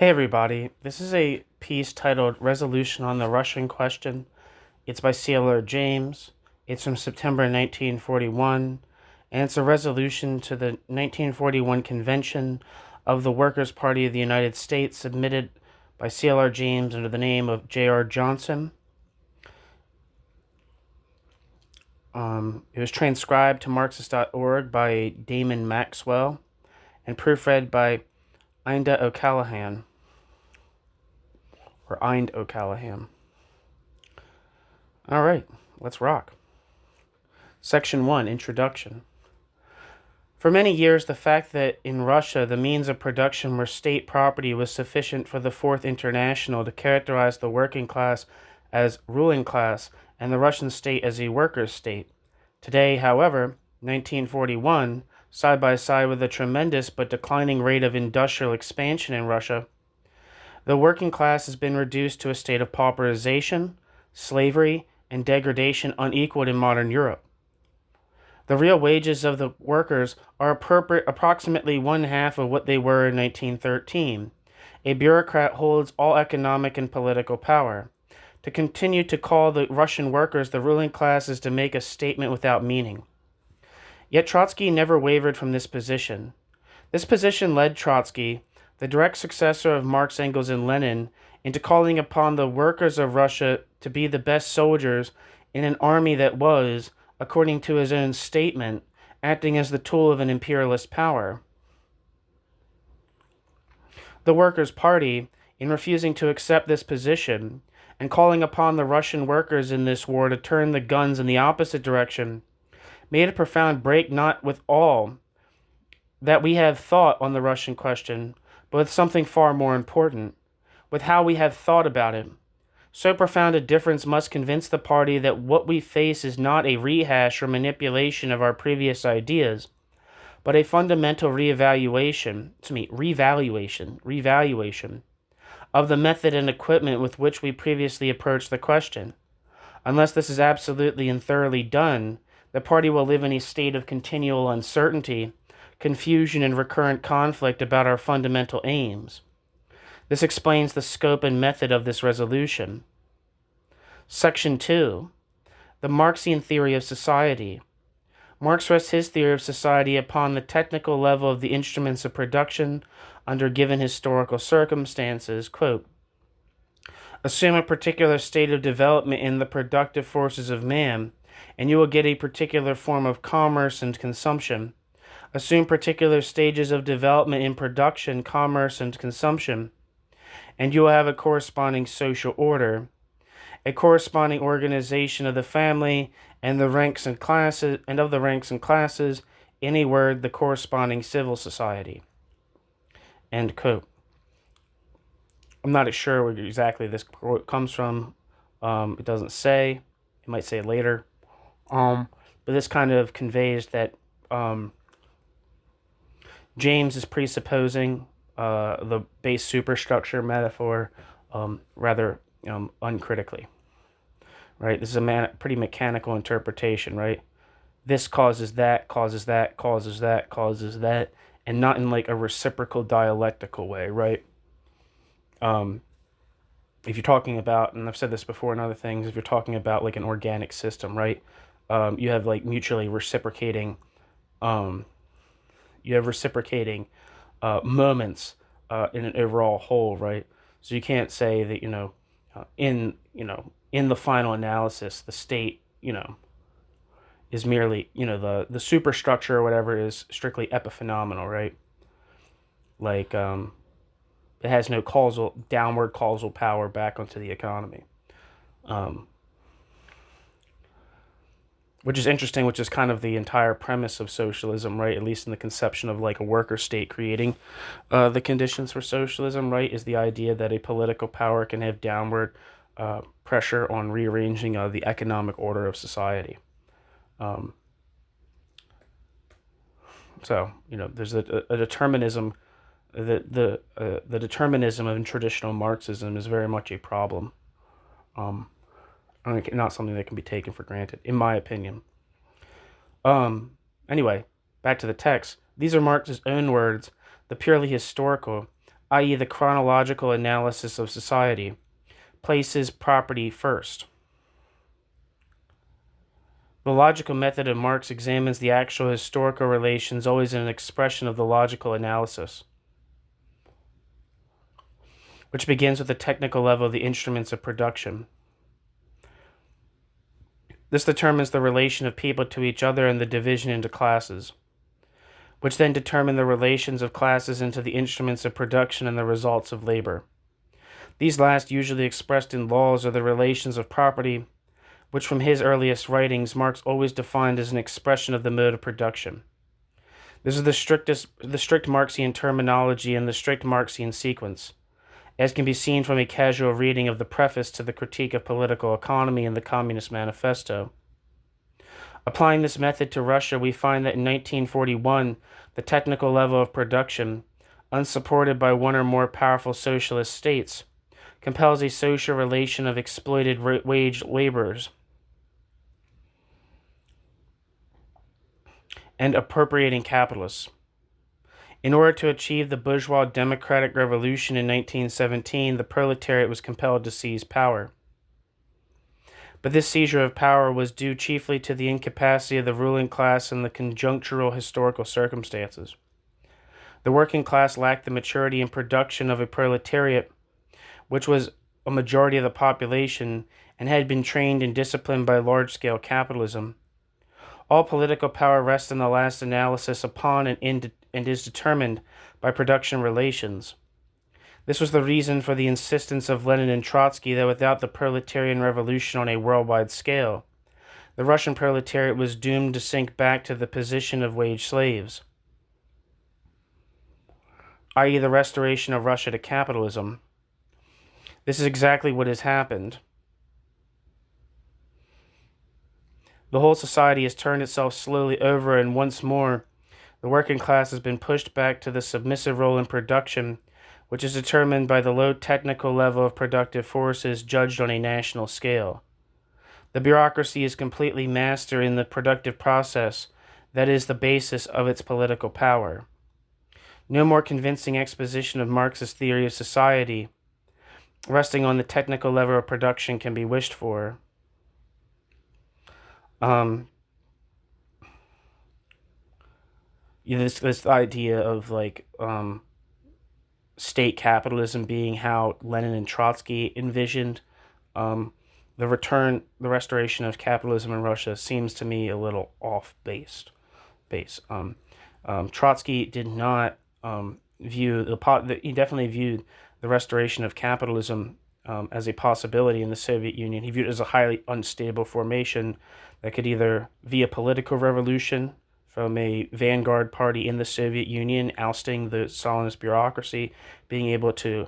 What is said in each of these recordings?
Hey everybody, this is a piece titled Resolution on the Russian Question. It's by C.L.R. James. It's from September 1941, and it's a resolution to the 1941 Convention of the Workers' Party of the United States submitted by C.L.R. James under the name of J.R. Johnson. It was transcribed to Marxist.org by Damon Maxwell and proofread by Inda O'Callahan. Or Ind O'Callahan. All right, let's rock. Section 1, Introduction. For many years, the fact that in Russia the means of production were state property was sufficient for the Fourth International to characterize the working class as ruling class and the Russian state as a workers' state. Today, however, 1941, side by side with a tremendous but declining rate of industrial expansion in Russia, the working class has been reduced to a state of pauperization, slavery, and degradation unequaled in modern Europe. The real wages of the workers are approximately one half of what they were in 1913. A bureaucrat holds all economic and political power. To continue to call the Russian workers the ruling class is to make a statement without meaning. Yet Trotsky never wavered from this position. This position led Trotsky, the direct successor of Marx, Engels, and Lenin, into calling upon the workers of Russia to be the best soldiers in an army that was, according to his own statement, acting as the tool of an imperialist power. The Workers' Party, in refusing to accept this position and calling upon the Russian workers in this war to turn the guns in the opposite direction, made a profound break not with all that we have thought on the Russian question, but with something far more important, with how we have thought about it. So profound a difference must convince the party that what we face is not a rehash or manipulation of our previous ideas, but a fundamental revaluation of the method and equipment with which we previously approached the question. Unless this is absolutely and thoroughly done, the party will live in a state of continual uncertainty, confusion, and recurrent conflict about our fundamental aims. This explains the scope and method of this resolution. Section 2. The Marxian Theory of Society. Marx rests his theory of society upon the technical level of the instruments of production under given historical circumstances. Quote, assume a particular state of development in the productive forces of man, and you will get a particular form of commerce and consumption. Assume particular stages of development in production, commerce, and consumption, and you will have a corresponding social order, a corresponding organization of the family and the ranks and classes, in a word, the corresponding civil society. End quote. I'm not sure where exactly this quote comes from. It doesn't say. It might say later. But this kind of conveys that James is presupposing the base superstructure metaphor rather uncritically, right? This is a pretty mechanical interpretation, right? This causes that, causes that, causes that, causes that, and not in like a reciprocal dialectical way, right? If you're talking about, and I've said this before in other things, if you're talking about like an organic system, right? You have like mutually reciprocating moments in an overall whole, right? So you can't say that in the final analysis, the state is merely the superstructure or whatever is strictly epiphenomenal, right? Like it has no downward causal power back onto the economy. Which is interesting, which is kind of the entire premise of socialism, right? At least in the conception of like a worker state creating the conditions for socialism, right? Is the idea that a political power can have downward pressure on rearranging the economic order of society. So there's a determinism. The determinism of traditional Marxism is very much a problem. Not something that can be taken for granted, in my opinion. Anyway, back to the text. These are Marx's own words, the purely historical, i.e., the chronological analysis of society, places property first. The logical method of Marx examines the actual historical relations always in an expression of the logical analysis, which begins with the technical level of the instruments of production. This determines the relation of people to each other and the division into classes, which then determine the relations of classes into the instruments of production and the results of labor. These last, usually expressed in laws, are the relations of property, which from his earliest writings Marx always defined as an expression of the mode of production. This is the strict Marxian terminology and the strict Marxian sequence, as can be seen from a casual reading of the preface to the Critique of Political Economy in the Communist Manifesto. Applying this method to Russia, we find that in 1941, the technical level of production, unsupported by one or more powerful socialist states, compels a social relation of exploited wage laborers and appropriating capitalists. In order to achieve the bourgeois democratic revolution in 1917, the proletariat was compelled to seize power. But this seizure of power was due chiefly to the incapacity of the ruling class and the conjunctural historical circumstances. The working class lacked the maturity and production of a proletariat, which was a majority of the population and had been trained and disciplined by large-scale capitalism. All political power rests in the last analysis upon and is determined by production relations. This was the reason for the insistence of Lenin and Trotsky that without the proletarian revolution on a worldwide scale, the Russian proletariat was doomed to sink back to the position of wage slaves, i.e., the restoration of Russia to capitalism. This is exactly what has happened. The whole society has turned itself slowly over, and once more, the working class has been pushed back to the submissive role in production, which is determined by the low technical level of productive forces judged on a national scale. The bureaucracy is completely master in the productive process that is the basis of its political power. No more convincing exposition of Marx's theory of society, resting on the technical level of production, can be wished for. This idea of state capitalism being how Lenin and Trotsky envisioned the restoration of capitalism in Russia seems to me a little off base. Trotsky did not view he definitely viewed the restoration of capitalism as a possibility in the Soviet Union. He viewed it as a highly unstable formation that could either, via political revolution from a vanguard party in the Soviet Union, ousting the Stalinist bureaucracy, being able to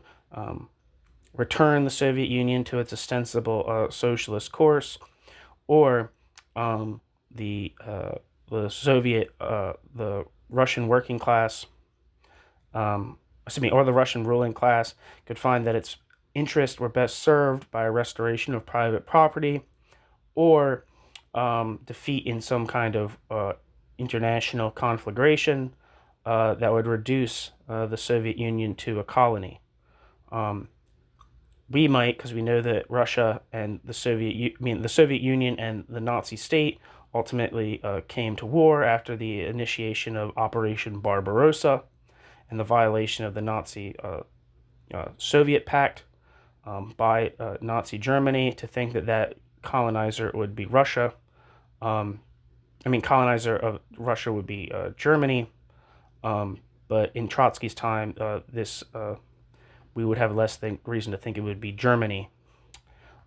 return the Soviet Union to its ostensible socialist course, or the Russian working class, or the Russian ruling class could find that its interests were best served by a restoration of private property, or defeat in some kind of international conflagration that would reduce the Soviet Union to a colony. We might, because we know that Russia and the Soviet Union and the Nazi state ultimately came to war after the initiation of Operation Barbarossa and the violation of the Nazi Soviet Pact by Nazi Germany, to think that colonizer would be Russia. Colonizer of Russia would be Germany. But in Trotsky's time, we would have less reason to think it would be Germany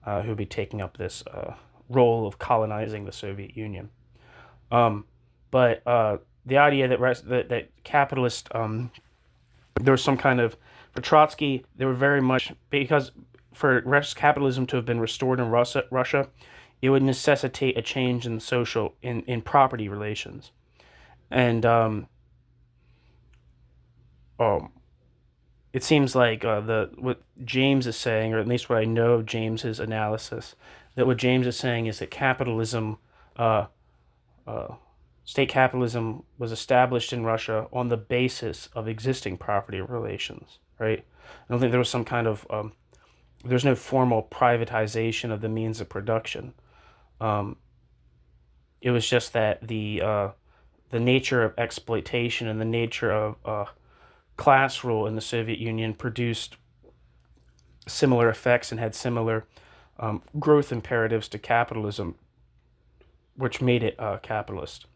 who would be taking up this role of colonizing the Soviet Union. But the idea that capitalist, there was some kind of, for Trotsky, they were very much, because for capitalism to have been restored in Russia, it would necessitate a change in in property relations. And it seems like what James is saying, or at least what I know of James's analysis, that what James is saying is that capitalism, state capitalism, was established in Russia on the basis of existing property relations. right? I don't think there was some kind of there's no formal privatization of the means of production. Um, it was just that the nature of exploitation and the nature of class rule in the Soviet Union produced similar effects and had similar growth imperatives to capitalism, which made it capitalist,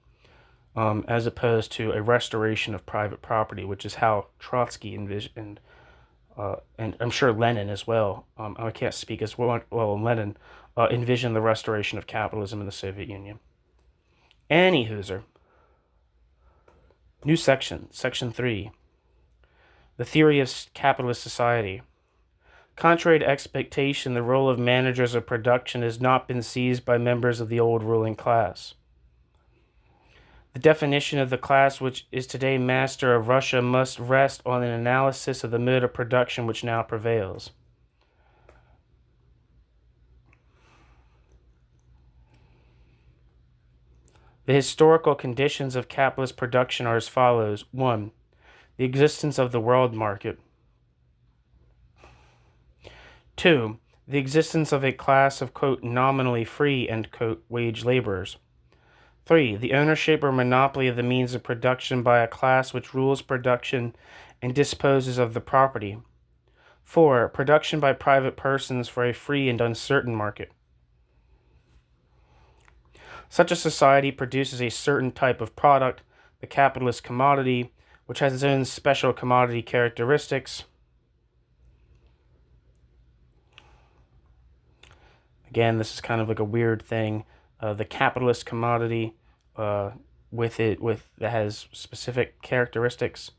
as opposed to a restoration of private property, which is how Trotsky envisioned, and I'm sure Lenin as well. I can't speak as well. Lenin envisioned the restoration of capitalism in the Soviet Union. Any hooser. New section, section 3. The theory of capitalist society. Contrary to expectation, the role of managers of production has not been seized by members of the old ruling class. The definition of the class which is today master of Russia must rest on an analysis of the mode of production which now prevails. The historical conditions of capitalist production are as follows. 1. The existence of the world market. 2. The existence of a class of, quote, nominally free, end quote, wage laborers. 3. The ownership or monopoly of the means of production by a class which rules production and disposes of the property. 4. Production by private persons for a free and uncertain market. Such a society produces a certain type of product, the capitalist commodity, which has its own special commodity characteristics. Again, this is kind of like a weird thing. The capitalist commodity, that has specific characteristics,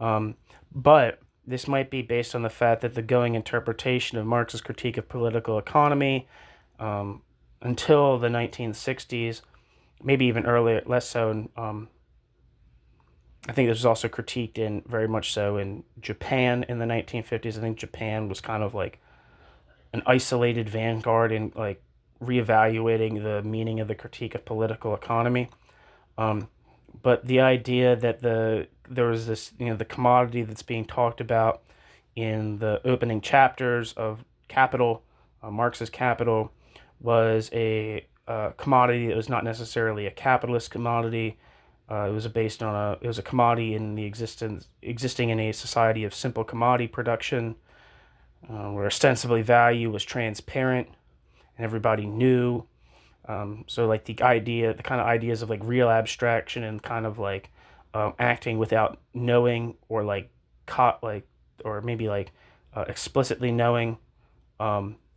but this might be based on the fact that the going interpretation of Marx's critique of political economy, until the 1960s, maybe even earlier, less so. I think this was also critiqued in very much so in Japan in the 1950s. I think Japan was kind of like an isolated vanguard in like reevaluating the meaning of the critique of political economy. But the idea that there was this, the commodity that's being talked about in the opening chapters of Capital, Marx's Capital, was a commodity that was not necessarily a capitalist commodity. It was a commodity in the existing in a society of simple commodity production, where ostensibly value was transparent and everybody knew. So like the kind of ideas of like real abstraction and kind of like acting without knowing or like or maybe like explicitly knowing,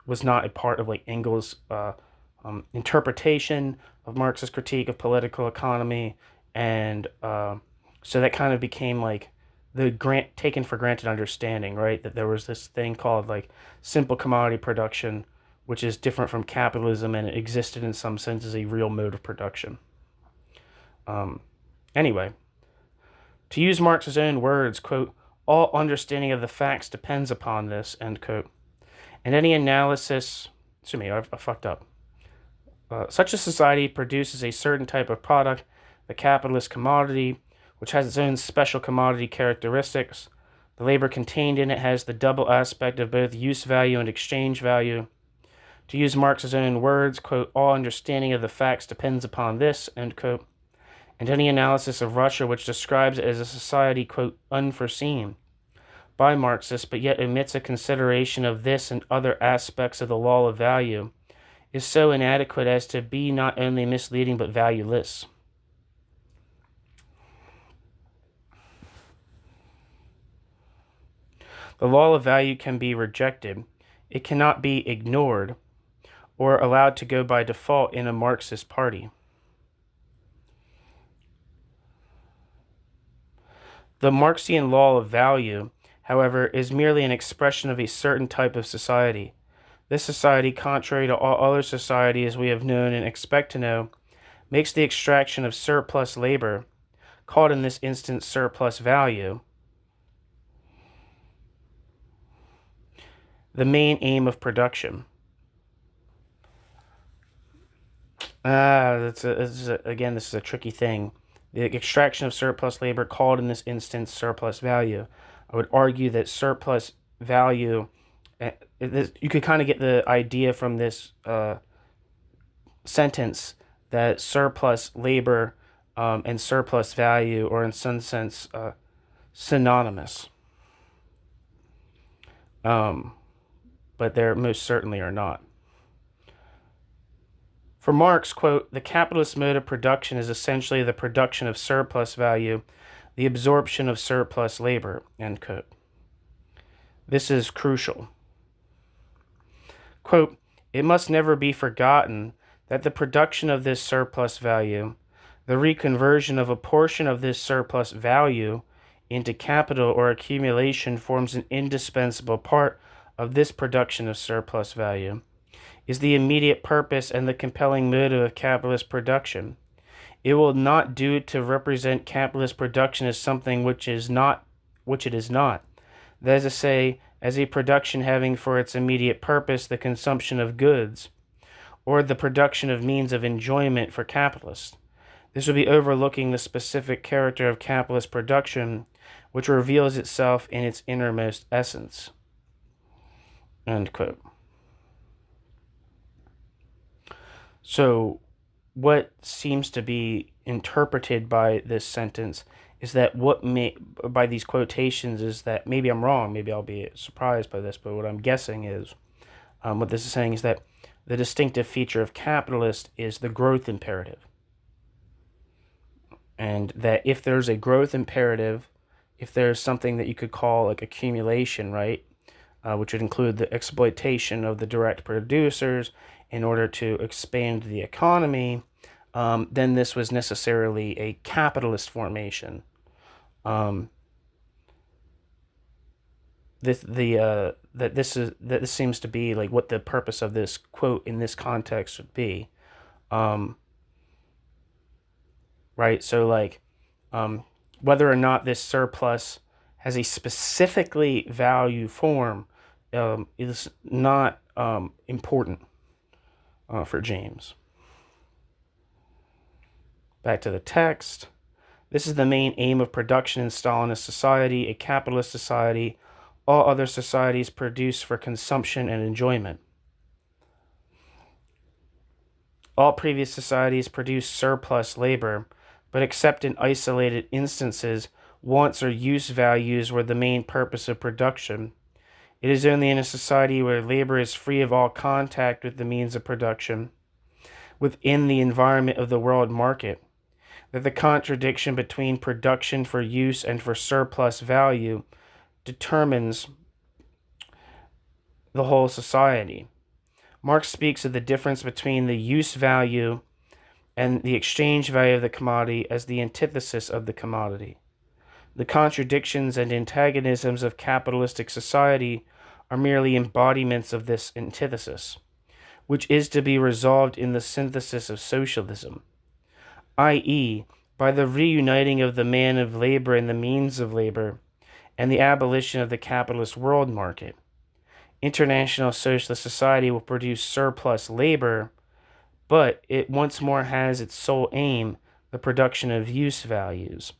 was not a part of like Engels' interpretation of Marx's critique of political economy, and so that kind of became like the taken for granted understanding, right? That there was this thing called like simple commodity production, which is different from capitalism, and it existed in some sense as a real mode of production. Anyway, to use Marx's own words, quote, all understanding of the facts depends upon this, end quote. And any analysis, I fucked up. Such a society produces a certain type of product, the capitalist commodity, which has its own special commodity characteristics. The labor contained in it has the double aspect of both use value and exchange value. To use Marx's own words, quote, all understanding of the facts depends upon this, end quote. And any analysis of Russia which describes it as a society, quote, unforeseen by Marxists, but yet omits a consideration of this and other aspects of the law of value, is so inadequate as to be not only misleading but valueless. The law of value can be rejected. It cannot be ignored or allowed to go by default in a Marxist party. The Marxian law of value, however, is merely an expression of a certain type of society. This society, contrary to all other societies we have known and expect to know, makes the extraction of surplus labor, called in this instance surplus value, the main aim of production. This is a tricky thing. The extraction of surplus labor, called in this instance surplus value. I would argue that surplus value, you could kind of get the idea from this sentence that surplus labor and surplus value are in some sense synonymous. But they most certainly are not. For Marx, quote, the capitalist mode of production is essentially the production of surplus value, the absorption of surplus labor, end quote. This is crucial. Quote, it must never be forgotten that the production of this surplus value, the reconversion of a portion of this surplus value into capital or accumulation forms an indispensable part of this production of surplus value, is the immediate purpose and the compelling motive of capitalist production. It will not do to represent capitalist production as something which it is not. That is to say, as a production having for its immediate purpose the consumption of goods, or the production of means of enjoyment for capitalists. This would be overlooking the specific character of capitalist production, which reveals itself in its innermost essence. End quote. So, what seems to be interpreted by this sentence is that by these quotations is that, maybe I'm wrong, maybe I'll be surprised by this, but what I'm guessing is, what this is saying is that the distinctive feature of capitalist is the growth imperative. And that if there's a growth imperative, if there's something that you could call like accumulation, right, which would include the exploitation of the direct producers in order to expand the economy, then this was necessarily a capitalist formation. This seems to be like what the purpose of this quote in this context would be. Right? So like, whether or not this surplus has a specifically value form is not important for James. Back to the text. This is the main aim of production in Stalinist society, a capitalist society. All other societies produce for consumption and enjoyment. All previous societies produce surplus labor, but except in isolated instances, wants or use values were the main purpose of production. It is only in a society where labor is free of all contact with the means of production, within the environment of the world market, that the contradiction between production for use and for surplus value determines the whole society. Marx speaks of the difference between the use value and the exchange value of the commodity as the antithesis of the commodity. The contradictions and antagonisms of capitalistic society are merely embodiments of this antithesis, which is to be resolved in the synthesis of socialism, i.e., by the reuniting of the man of labor and the means of labor, and the abolition of the capitalist world market. International Socialist Society will produce surplus labor, but it once more has its sole aim, the production of use values.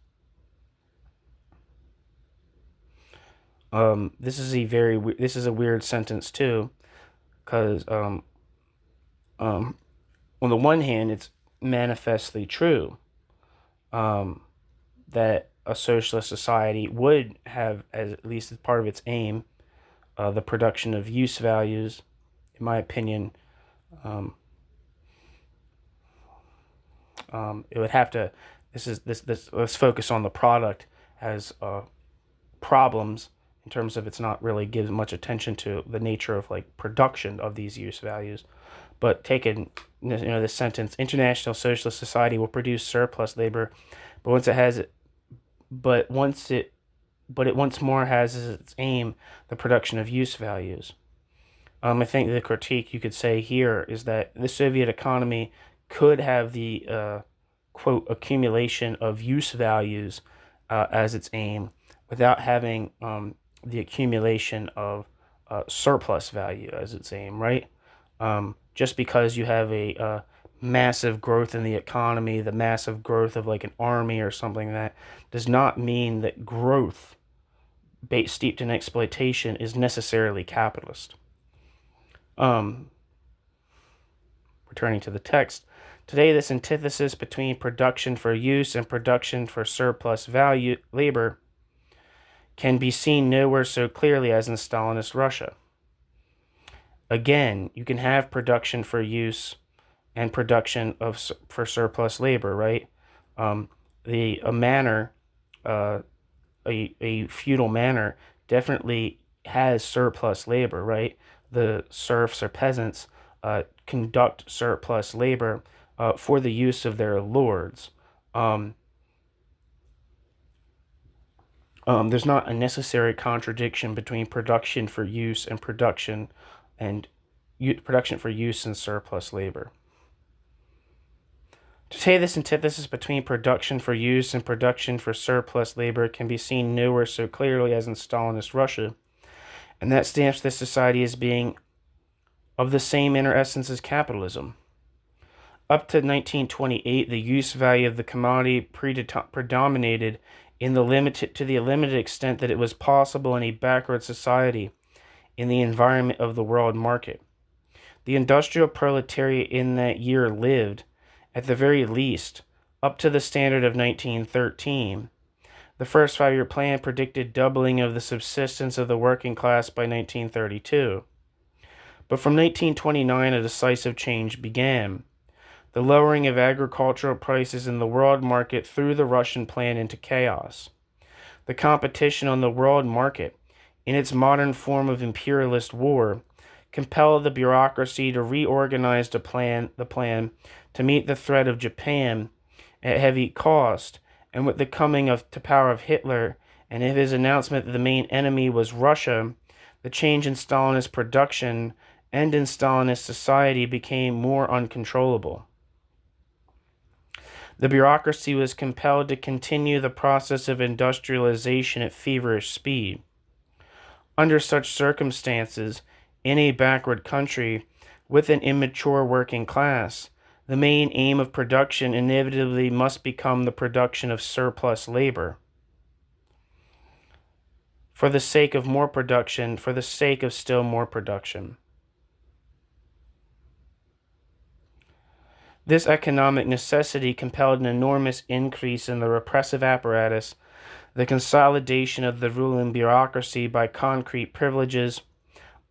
This is a weird sentence too, because on the one hand, it's manifestly true that a socialist society would have, as at least as part of its aim, the production of use values. In my opinion, it would have to. Let's focus on the product as problems in terms of it's not really gives much attention to the nature of like production of these use values. But taken, this sentence: International Socialist Society will produce surplus labor, but it once more has as its aim the production of use values. I think the critique you could say here is that the Soviet economy could have the quote accumulation of use values as its aim without having the accumulation of surplus value as its aim, right? Just because you have a massive growth in the economy, the massive growth of like an army or something, that does not mean that growth steeped in exploitation is necessarily capitalist. Returning to the text, today this antithesis between production for use and production for surplus value labor can be seen nowhere so clearly as in Stalinist Russia. Again, you can have production for use and production for surplus labor, right? A manor, a feudal manor definitely has surplus labor, right? The serfs or peasants conduct surplus labor for the use of their lords. There's not a necessary contradiction between production for use and production for use and surplus labor. Today, this antithesis between production for use and production for surplus labor can be seen nowhere so clearly as in Stalinist Russia, and that stamps this society as being of the same inner essence as capitalism. Up to 1928, the use value of the commodity predominated to the limited extent that it was possible in a backward society in the environment of the world market. The industrial proletariat in that year lived, at the very least, up to the standard of 1913. The first 5-year plan predicted doubling of the subsistence of the working class by 1932. But from 1929, a decisive change began. The lowering of agricultural prices in the world market threw the Russian plan into chaos. The competition on the world market, in its modern form of imperialist war, compelled the bureaucracy to reorganize the plan to meet the threat of Japan at heavy cost, and with the coming to power of Hitler and of his announcement that the main enemy was Russia, the change in Stalinist production and in Stalinist society became more uncontrollable. The bureaucracy was compelled to continue the process of industrialization at feverish speed. Under such circumstances, in a backward country with an immature working class, the main aim of production inevitably must become the production of surplus labor. For the sake of more production, for the sake of still more production. This economic necessity compelled an enormous increase in the repressive apparatus, the consolidation of the ruling bureaucracy by concrete privileges,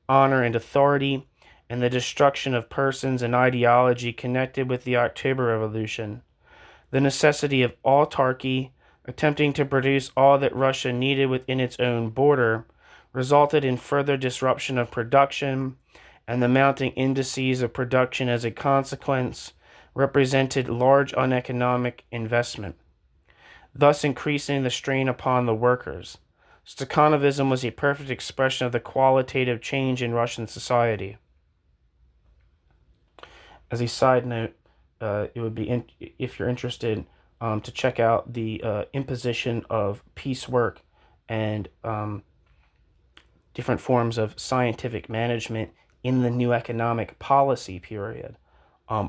honor and authority, and the destruction of persons and ideology connected with the October Revolution. The necessity of autarky, attempting to produce all that Russia needed within its own border, resulted in further disruption of production, and the mounting indices of production as a consequence represented large uneconomic investment, thus increasing the strain upon the workers. Stakhanovism was a perfect expression of the qualitative change in Russian society. As a side note, it would be, if you're interested, to check out the imposition of piecework and different forms of scientific management in the new economic policy period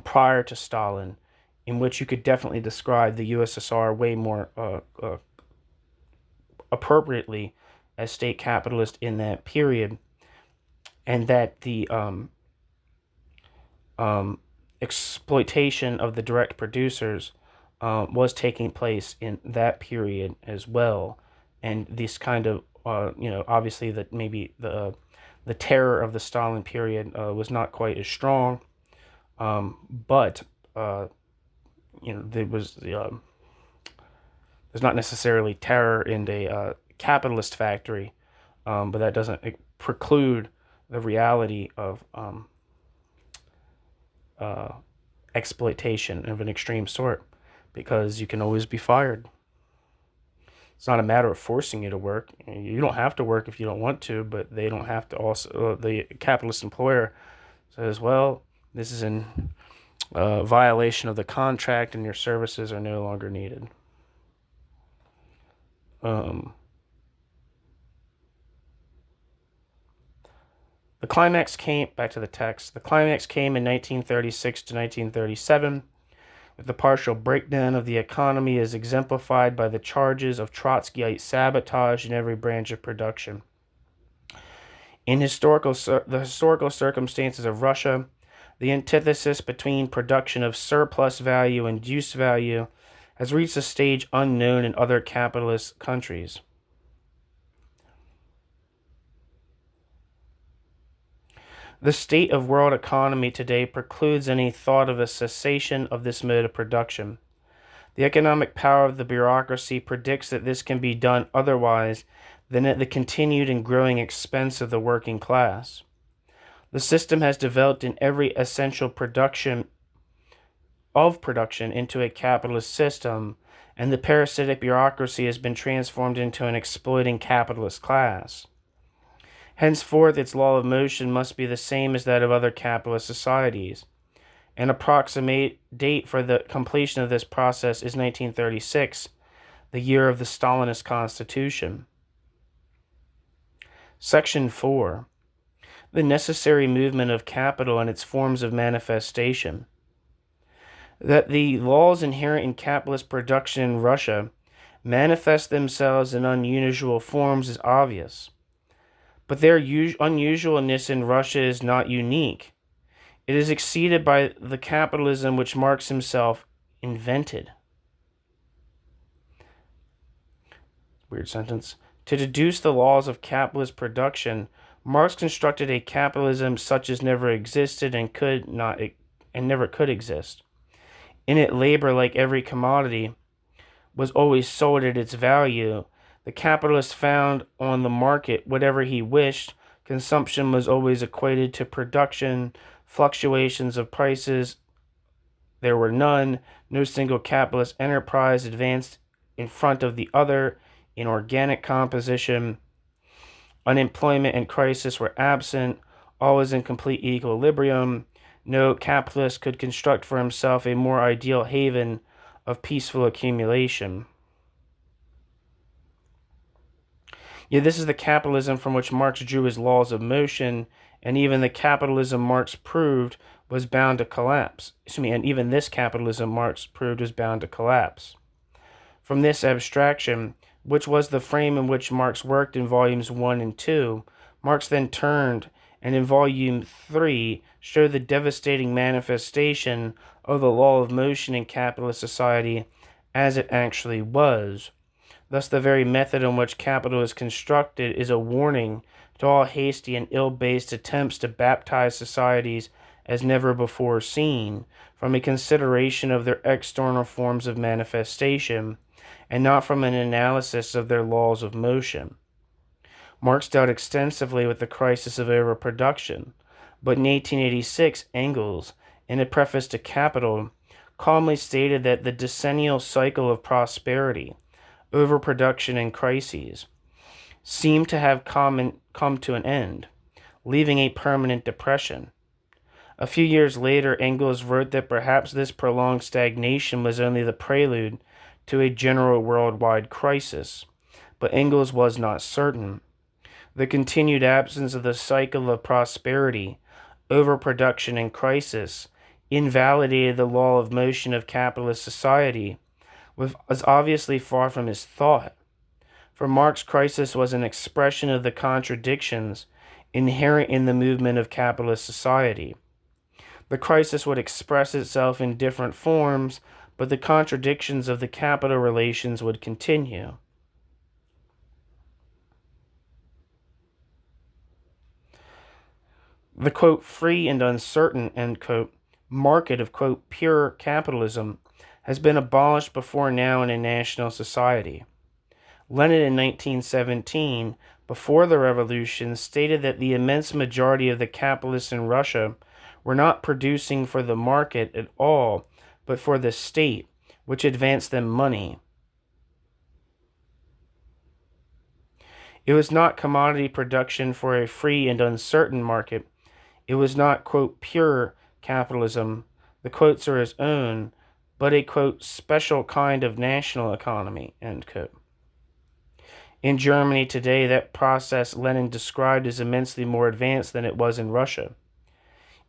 prior to Stalin, in which you could definitely describe the USSR way more appropriately as state capitalist in that period, and that the exploitation of the direct producers was taking place in that period as well, and this kind of obviously that maybe the terror of the Stalin period was not quite as strong, but there was there's not necessarily terror in a capitalist factory, but that doesn't preclude the reality of exploitation of an extreme sort, because you can always be fired. It's not a matter of forcing you to work. You don't have to work if you don't want to, but they don't have to also. The capitalist employer says, well, this is in violation of the contract and your services are no longer needed. The climax came, back to the text, the climax came in 1936 to 1937, The partial breakdown of the economy is exemplified by the charges of Trotskyite sabotage in every branch of production. In the historical circumstances of Russia, the antithesis between production of surplus value and use value has reached a stage unknown in other capitalist countries. The state of world economy today precludes any thought of a cessation of this mode of production. The economic power of the bureaucracy predicts that this can be done otherwise than at the continued and growing expense of the working class. The system has developed in every essential production into a capitalist system, and the parasitic bureaucracy has been transformed into an exploiting capitalist class. Henceforth, its law of motion must be the same as that of other capitalist societies. An approximate date for the completion of this process is 1936, the year of the Stalinist Constitution. Section 4. The necessary movement of capital and its forms of manifestation. That the laws inherent in capitalist production in Russia manifest themselves in unusual forms is obvious. But their unusualness in Russia is not unique. It is exceeded by the capitalism which Marx himself invented. Weird sentence. To deduce the laws of capitalist production, Marx constructed a capitalism such as never existed and never could exist. In it, labor, like every commodity, was always sold at its value. The capitalist found on the market whatever he wished. Consumption was always equated to production. Fluctuations of prices there were none. No single capitalist enterprise advanced in front of the other in organic composition. Unemployment and crisis were absent. All was in complete equilibrium. No capitalist could construct for himself a more ideal haven of peaceful accumulation. Yet this is the capitalism from which Marx drew his laws of motion, and even the capitalism Marx proved was bound to collapse. And even this capitalism Marx proved was bound to collapse. From this abstraction, which was the frame in which Marx worked in volumes 1 and 2, Marx then turned, and in volume 3 showed the devastating manifestation of the law of motion in capitalist society as it actually was. Thus, the very method in which capital is constructed is a warning to all hasty and ill-based attempts to baptize societies as never before seen, from a consideration of their external forms of manifestation, and not from an analysis of their laws of motion. Marx dealt extensively with the crisis of overproduction, but in 1886, Engels, in a preface to Capital, calmly stated that the decennial cycle of prosperity, overproduction, and crises seemed to have come to an end, leaving a permanent depression. A few years later, Engels wrote that perhaps this prolonged stagnation was only the prelude to a general worldwide crisis, but Engels was not certain. The continued absence of the cycle of prosperity, overproduction, and crisis invalidated the law of motion of capitalist society, was obviously far from his thought. For Marx, crisis was an expression of the contradictions inherent in the movement of capitalist society. The crisis would express itself in different forms, but the contradictions of the capital relations would continue. The, quote, free and uncertain, end quote, market of, quote, pure capitalism has been abolished before now in a national society. Lenin in 1917, before the revolution, stated that the immense majority of the capitalists in Russia were not producing for the market at all, but for the state, which advanced them money. It was not commodity production for a free and uncertain market. It was not, quote, pure capitalism, the quotes are his own, but a, quote, special kind of national economy, end quote. In Germany today, that process Lenin described is immensely more advanced than it was in Russia.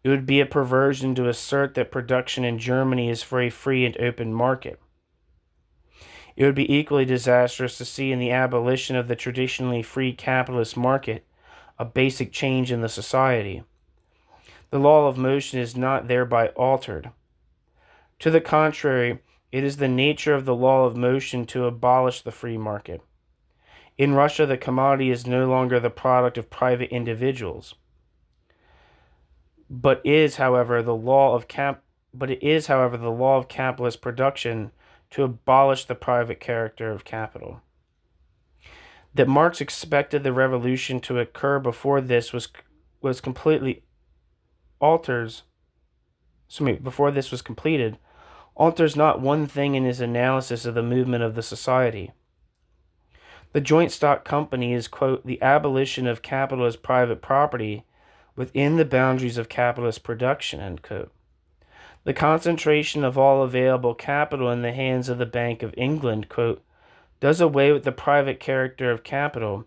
It would be a perversion to assert that production in Germany is for a free and open market. It would be equally disastrous to see in the abolition of the traditionally free capitalist market a basic change in the society. The law of motion is not thereby altered. To the contrary, it is the nature of the law of motion to abolish the free market. In Russia, the commodity is no longer the product of private individuals, but it is, however, the law of capitalist production to abolish the private character of capital. That Marx expected the revolution to occur before this was completed alters not one thing in his analysis of the movement of the society. The joint stock company is, quote, the abolition of capital as private property within the boundaries of capitalist production, end quote. The concentration of all available capital in the hands of the Bank of England, quote, does away with the private character of capital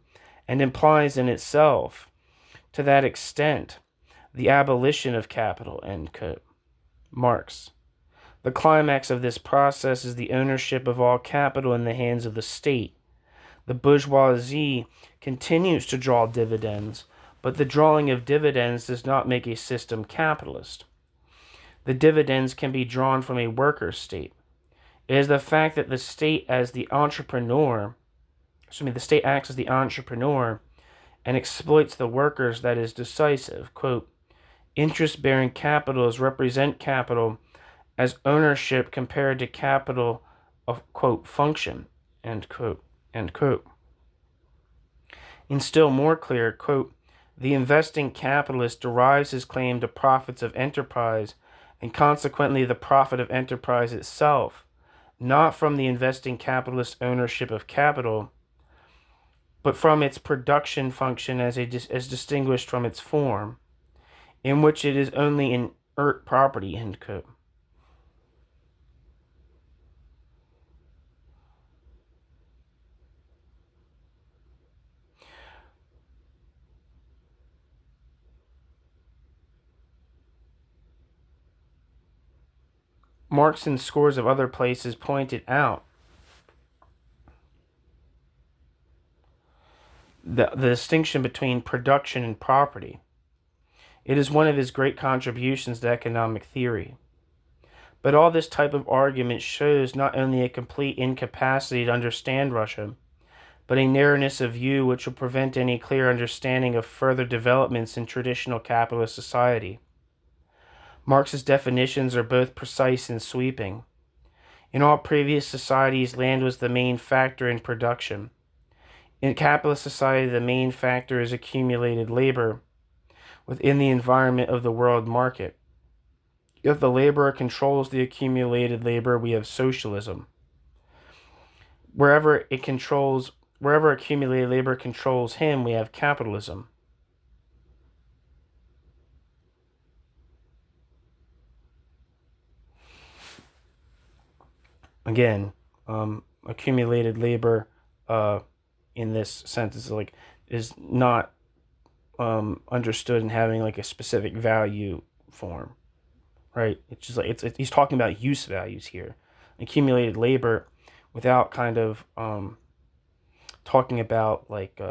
and implies in itself, to that extent, the abolition of capital, end quote. Marx. The climax of this process is the ownership of all capital in the hands of the state. The bourgeoisie continues to draw dividends, but the drawing of dividends does not make a system capitalist. The dividends can be drawn from a worker state. It is the fact that the state acts as the entrepreneur and exploits the workers that is decisive. Quote, interest-bearing capitals represent capital as ownership compared to capital of, quote, function, end quote, end quote. And still more clear, quote, the investing capitalist derives his claim to profits of enterprise and consequently the profit of enterprise itself, not from the investing capitalist ownership of capital, but from its production function as distinguished from its form, in which it is only inert property, end quote. Marx and scores of other places pointed out the distinction between production and property. It is one of his great contributions to economic theory. But all this type of argument shows not only a complete incapacity to understand Russia, but a narrowness of view which will prevent any clear understanding of further developments in traditional capitalist society. Marx's definitions are both precise and sweeping. In all previous societies, land was the main factor in production. In capitalist society, the main factor is accumulated labor within the environment of the world market. If the laborer controls the accumulated labor, we have socialism. Wherever accumulated labor controls him, we have capitalism. Again, accumulated labor in this sense is not understood in having like a specific value form, right? It's just like he's talking about use values here. Accumulated labor without kind of talking about like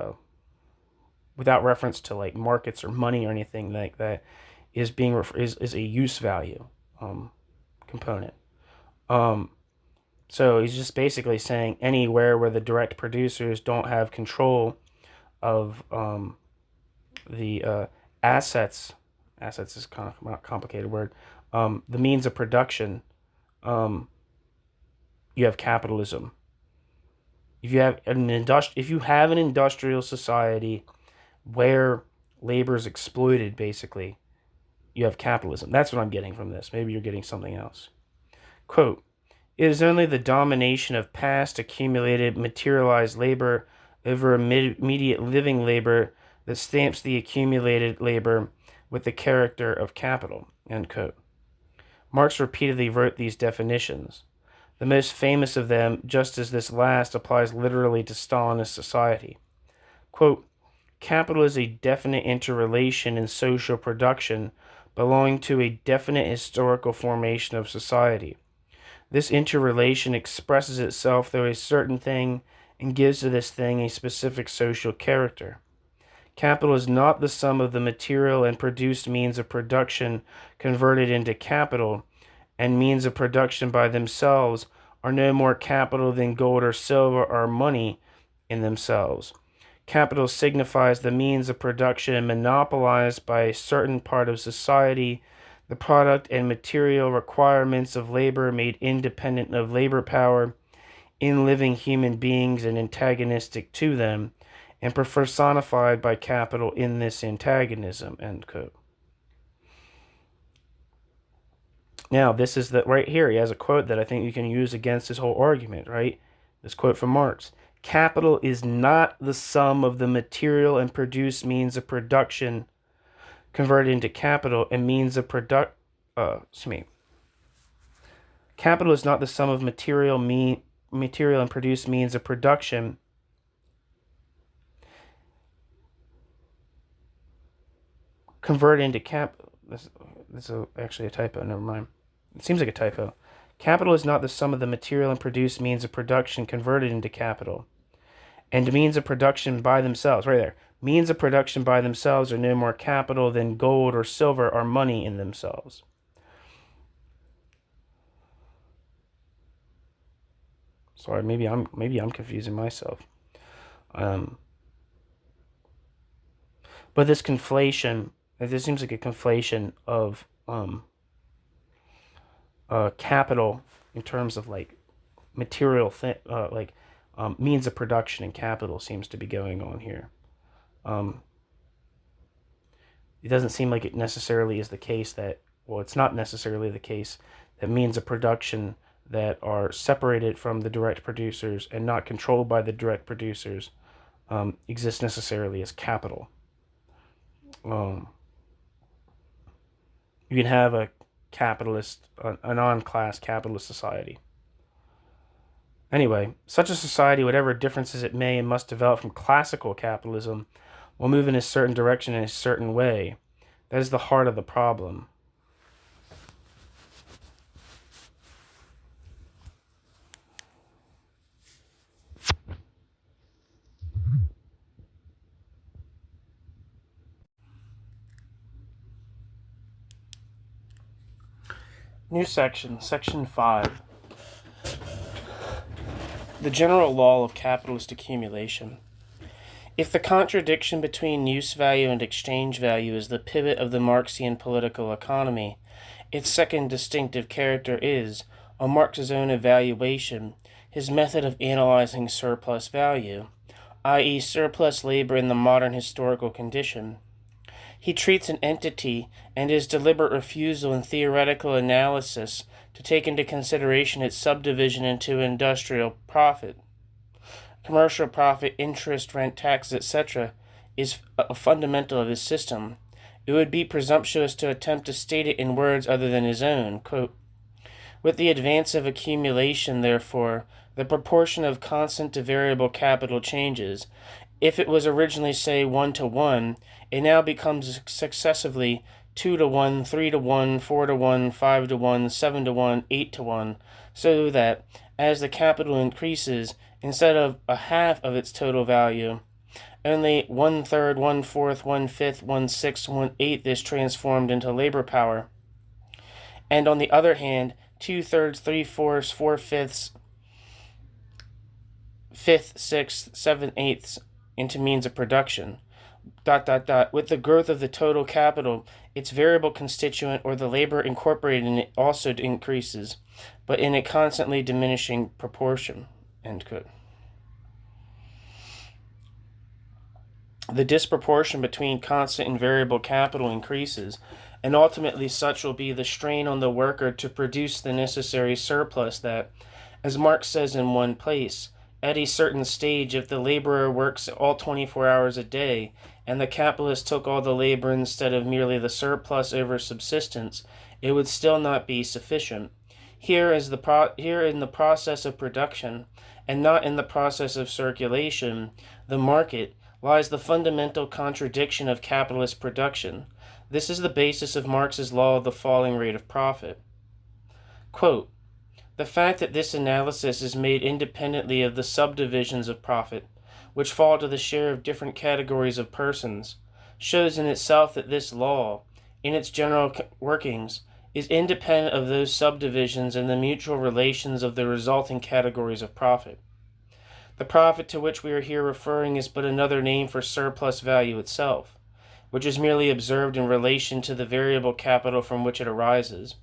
without reference to like markets or money or anything like that is is a use value component. So he's just basically saying anywhere where the direct producers don't have control of the assets is kind of a complicated word, the means of production, you have capitalism. If you have an industrial society where labor is exploited, basically, you have capitalism. That's what I'm getting from this. Maybe you're getting something else. Quote, it is only the domination of past accumulated materialized labor over immediate living labor that stamps the accumulated labor with the character of capital, end quote. Marx repeatedly wrote these definitions. The most famous of them, just as this last, applies literally to Stalinist society. Quote, capital is a definite interrelation in social production belonging to a definite historical formation of society. This interrelation expresses itself through a certain thing and gives to this thing a specific social character. Capital is not the sum of the material and produced means of production converted into capital, and means of production by themselves are no more capital than gold or silver or money in themselves. Capital signifies the means of production monopolized by a certain part of society, the product and material requirements of labor made independent of labor power in living human beings and antagonistic to them, and personified by capital in this antagonism. End quote. Now, this is the right here. He has a quote that I think you can use against his whole argument, right? This quote from Marx. Capital is not the sum of the material and produced means of production converted into capital and means of Capital is not the sum of material and produced means of production converted into capital. This is actually a typo. Never mind. It seems like a typo. Capital is not the sum of the material and produced means of production converted into capital, and means of production by themselves. Right there. Means of production by themselves are no more capital than gold or silver or money in themselves. Sorry, maybe I'm confusing myself. But this conflation, this seems like a conflation of capital in terms of like material means of production and capital seems to be going on here. It doesn't seem like it necessarily is the case that, well, it's not necessarily the case that means of production that are separated from the direct producers and not controlled by the direct producers exist necessarily as capital. You can have a non-class capitalist society. Anyway, such a society, whatever differences it may and must develop from classical capitalism, will move in a certain direction in a certain way. That is the heart of the problem. New section, section 5. The general law of capitalist accumulation. If the contradiction between use value and exchange value is the pivot of the Marxian political economy, its second distinctive character is, on Marx's own evaluation, his method of analyzing surplus value, i.e. surplus labor in the modern historical condition. He treats an entity and his deliberate refusal in theoretical analysis to take into consideration its subdivision into industrial profit, commercial profit, interest, rent, taxes, etc., is a fundamental of his system. It would be presumptuous to attempt to state it in words other than his own. Quote, with the advance of accumulation, therefore, the proportion of constant to variable capital changes. If it was originally, say, 1-to-1, it now becomes successively 2-to-1, 3-to-1, 4-to-1, 5-to-1, 7-to-1, 8-to-1, so that, as the capital increases, instead of a half of its total value, only 1/3, 1/4, 1/5, 1/6, 1/8 is transformed into labor power. And on the other hand, 2/3, 3/4, 4/5, 5th, 6th, 7/8 into means of production. ... With the growth of the total capital, its variable constituent or the labor incorporated in it also increases, but in a constantly diminishing proportion. End quote. The disproportion between constant and variable capital increases, and ultimately such will be the strain on the worker to produce the necessary surplus that, as Marx says in one place, at a certain stage, if the laborer works all 24 hours a day, and the capitalist took all the labor instead of merely the surplus over subsistence, it would still not be sufficient. Here in the process of production, and not in the process of circulation, the market, lies the fundamental contradiction of capitalist production. This is the basis of Marx's law of the falling rate of profit. Quote, the fact that this analysis is made independently of the subdivisions of profit, which fall to the share of different categories of persons, shows in itself that this law, in its general workings, is independent of those subdivisions and the mutual relations of the resulting categories of profit. The profit to which we are here referring is but another name for surplus value itself, which is merely observed in relation to the variable capital from which it arises.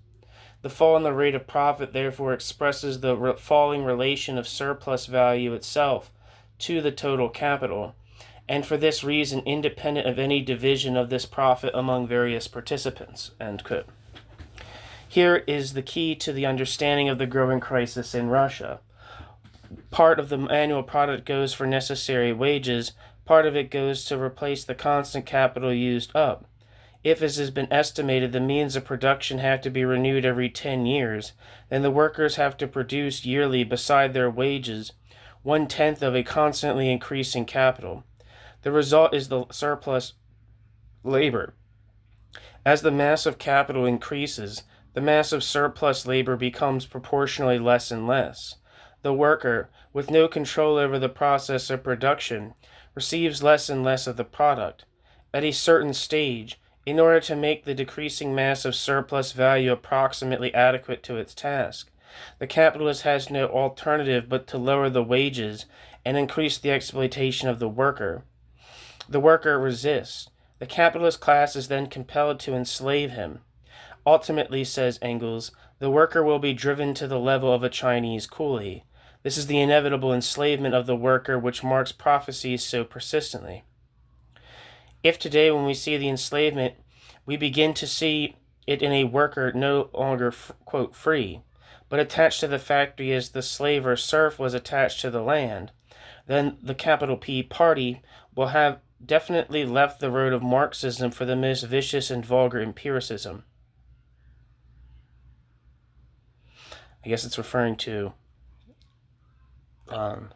The fall in the rate of profit therefore expresses the falling relation of surplus value itself to the total capital, and for this reason independent of any division of this profit among various participants. End quote. Here is the key to the understanding of the growing crisis in Russia. Part of the annual product goes for necessary wages, part of it goes to replace the constant capital used up. If, as has been estimated, the means of production have to be renewed every 10 years, then the workers have to produce yearly, beside their wages, 1/10 of a constantly increasing capital. The result is the surplus labor. As the mass of capital increases, the mass of surplus labor becomes proportionally less and less. The worker, with no control over the process of production, receives less and less of the product. At a certain stage, in order to make the decreasing mass of surplus value approximately adequate to its task, the capitalist has no alternative but to lower the wages and increase the exploitation of the worker. The worker resists. The capitalist class is then compelled to enslave him. Ultimately, says Engels, the worker will be driven to the level of a Chinese coolie. This is the inevitable enslavement of the worker which Marx prophesies so persistently. If today, when we see the enslavement, we begin to see it in a worker no longer, quote, free, but attached to the factory as the slave or serf was attached to the land, then the capital P party will have definitely left the road of Marxism for the most vicious and vulgar empiricism. I guess it's referring to the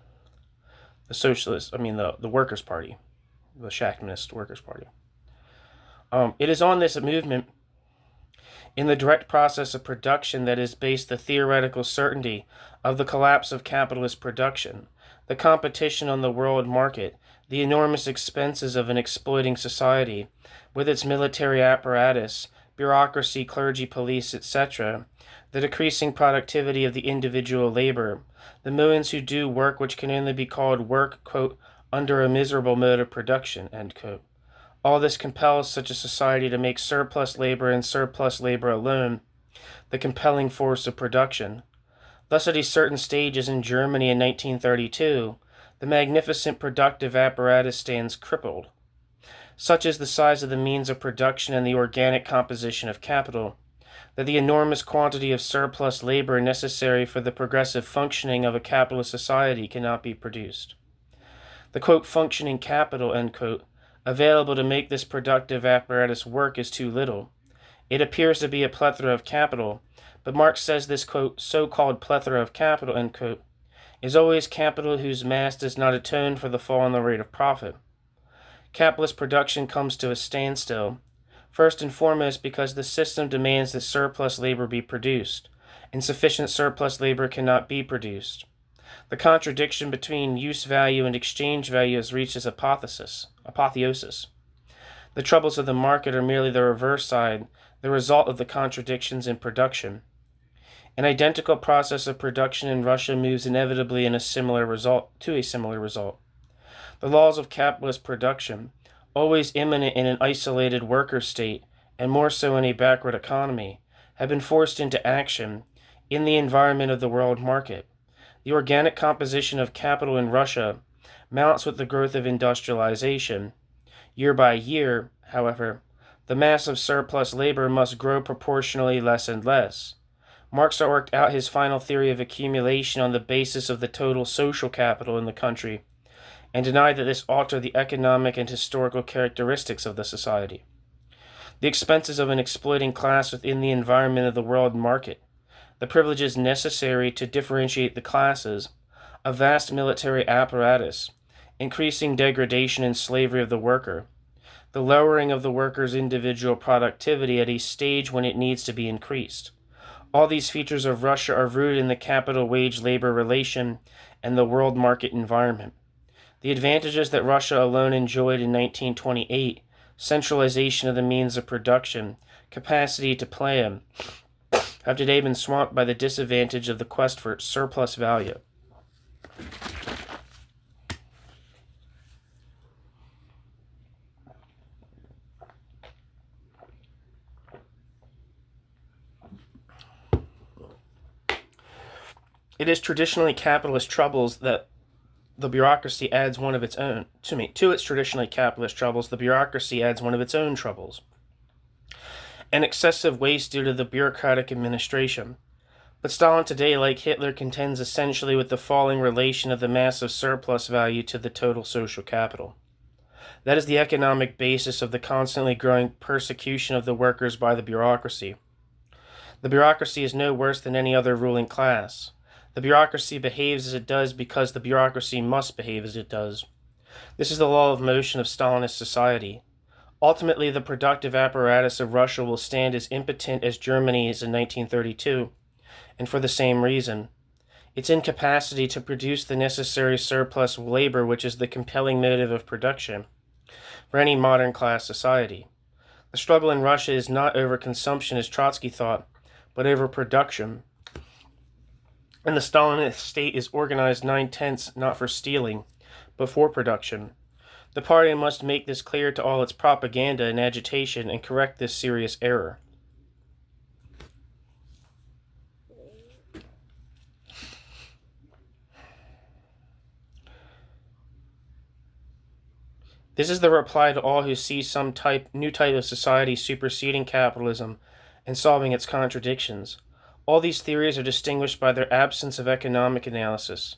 Workers' Party, the Shachtmanist Workers' Party. It is on this movement, in the direct process of production, that is based the theoretical certainty of the collapse of capitalist production, the competition on the world market, the enormous expenses of an exploiting society, with its military apparatus, bureaucracy, clergy, police, etc., the decreasing productivity of the individual labor, the millions who do work which can only be called work, quote, under a miserable mode of production, end quote. All this compels such a society to make surplus labor and surplus labor alone the compelling force of production. Thus, at a certain stage, as in Germany in 1932, the magnificent productive apparatus stands crippled. Such is the size of the means of production and the organic composition of capital, that the enormous quantity of surplus labor necessary for the progressive functioning of a capitalist society cannot be produced. The, quote, functioning capital, end quote, available to make this productive apparatus work is too little. It appears to be a plethora of capital, but Marx says this, quote, so-called plethora of capital, end quote, is always capital whose mass does not atone for the fall in the rate of profit. Capitalist production comes to a standstill, first and foremost because the system demands that surplus labor be produced, and sufficient surplus labor cannot be produced. The contradiction between use value and exchange value has reached its apotheosis. The troubles of the market are merely the reverse side, the result of the contradictions in production. An identical process of production in Russia moves inevitably to a similar result. The laws of capitalist production, always imminent in an isolated worker state, and more so in a backward economy, have been forced into action in the environment of the world market. The organic composition of capital in Russia mounts with the growth of industrialization. Year by year, however, the mass of surplus labor must grow proportionally less and less. Marx worked out his final theory of accumulation on the basis of the total social capital in the country, and denied that this altered the economic and historical characteristics of the society. The expenses of an exploiting class within the environment of the world market, the privileges necessary to differentiate the classes, a vast military apparatus, increasing degradation and slavery of the worker, the lowering of the worker's individual productivity at a stage when it needs to be increased. All these features of Russia are rooted in the capital-wage-labor relation and the world market environment. The advantages that Russia alone enjoyed in 1928, centralization of the means of production, capacity to plan, have today been swamped by the disadvantage of the quest for surplus value. It is traditionally capitalist troubles that the bureaucracy adds one of its own. To its traditionally capitalist troubles, the bureaucracy adds one of its own troubles. An excessive waste due to the bureaucratic administration. But Stalin today, like Hitler, contends essentially with the falling relation of the massive surplus value to the total social capital. That is the economic basis of the constantly growing persecution of the workers by the bureaucracy. The bureaucracy is no worse than any other ruling class. The bureaucracy behaves as it does because the bureaucracy must behave as it does. This is the law of motion of Stalinist society. Ultimately, the productive apparatus of Russia will stand as impotent as Germany's in 1932, and for the same reason. Its incapacity to produce the necessary surplus labor, which is the compelling motive of production for any modern class society. The struggle in Russia is not over consumption, as Trotsky thought, but over production. And the Stalinist state is organized 9/10 not for stealing, but for production. The party must make this clear to all its propaganda and agitation and correct this serious error. This is the reply to all who see some new type of society superseding capitalism and solving its contradictions. All these theories are distinguished by their absence of economic analysis,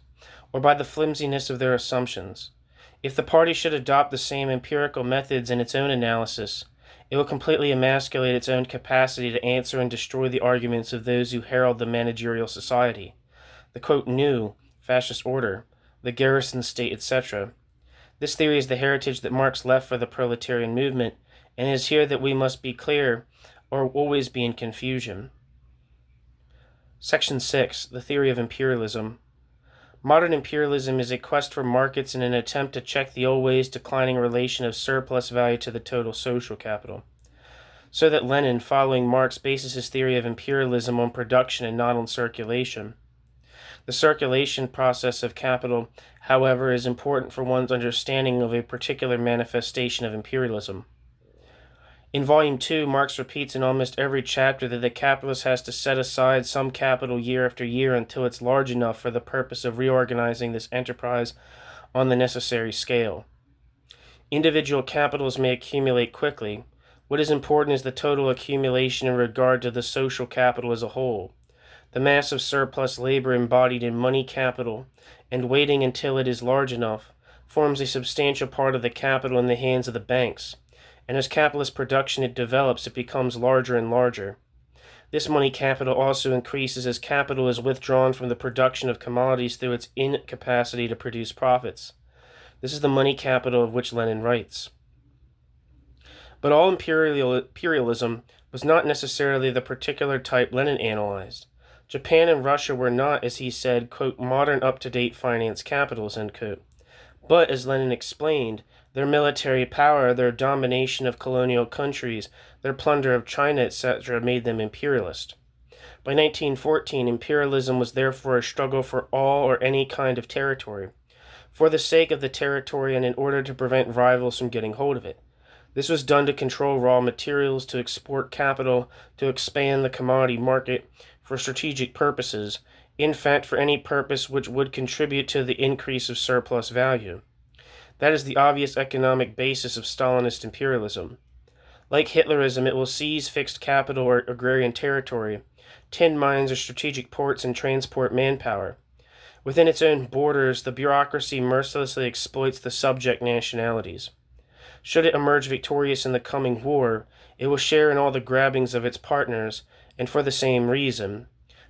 or by the flimsiness of their assumptions. If the party should adopt the same empirical methods in its own analysis, it will completely emasculate its own capacity to answer and destroy the arguments of those who herald the managerial society, the quote, new fascist order, the garrison state, etc. This theory is the heritage that Marx left for the proletarian movement, and it is here that we must be clear or always be in confusion. Section 6. The theory of imperialism. Modern imperialism is a quest for markets in an attempt to check the always declining relation of surplus value to the total social capital. So that Lenin, following Marx, bases his theory of imperialism on production and not on circulation. The circulation process of capital, however, is important for one's understanding of a particular manifestation of imperialism. In Volume 2, Marx repeats in almost every chapter that the capitalist has to set aside some capital year after year until it's large enough for the purpose of reorganizing this enterprise on the necessary scale. Individual capitals may accumulate quickly. What is important is the total accumulation in regard to the social capital as a whole. The mass of surplus labor embodied in money capital, and waiting until it is large enough, forms a substantial part of the capital in the hands of the banks. And as capitalist production it develops, it becomes larger and larger. This money capital also increases as capital is withdrawn from the production of commodities through its incapacity to produce profits. This is the money capital of which Lenin writes. But all imperialism was not necessarily the particular type Lenin analyzed. Japan and Russia were not, as he said, quote, modern up-to-date finance capitals, end quote. But, as Lenin explained, their military power, their domination of colonial countries, their plunder of China, etc., made them imperialist. By 1914, imperialism was therefore a struggle for all or any kind of territory, for the sake of the territory and in order to prevent rivals from getting hold of it. This was done to control raw materials, to export capital, to expand the commodity market, for strategic purposes, in fact for any purpose which would contribute to the increase of surplus value. That is the obvious economic basis of Stalinist imperialism. Like Hitlerism, it will seize fixed capital or agrarian territory, tin mines or strategic ports, and transport manpower. Within its own borders, the bureaucracy mercilessly exploits the subject nationalities. Should it emerge victorious in the coming war, it will share in all the grabbings of its partners, and for the same reason.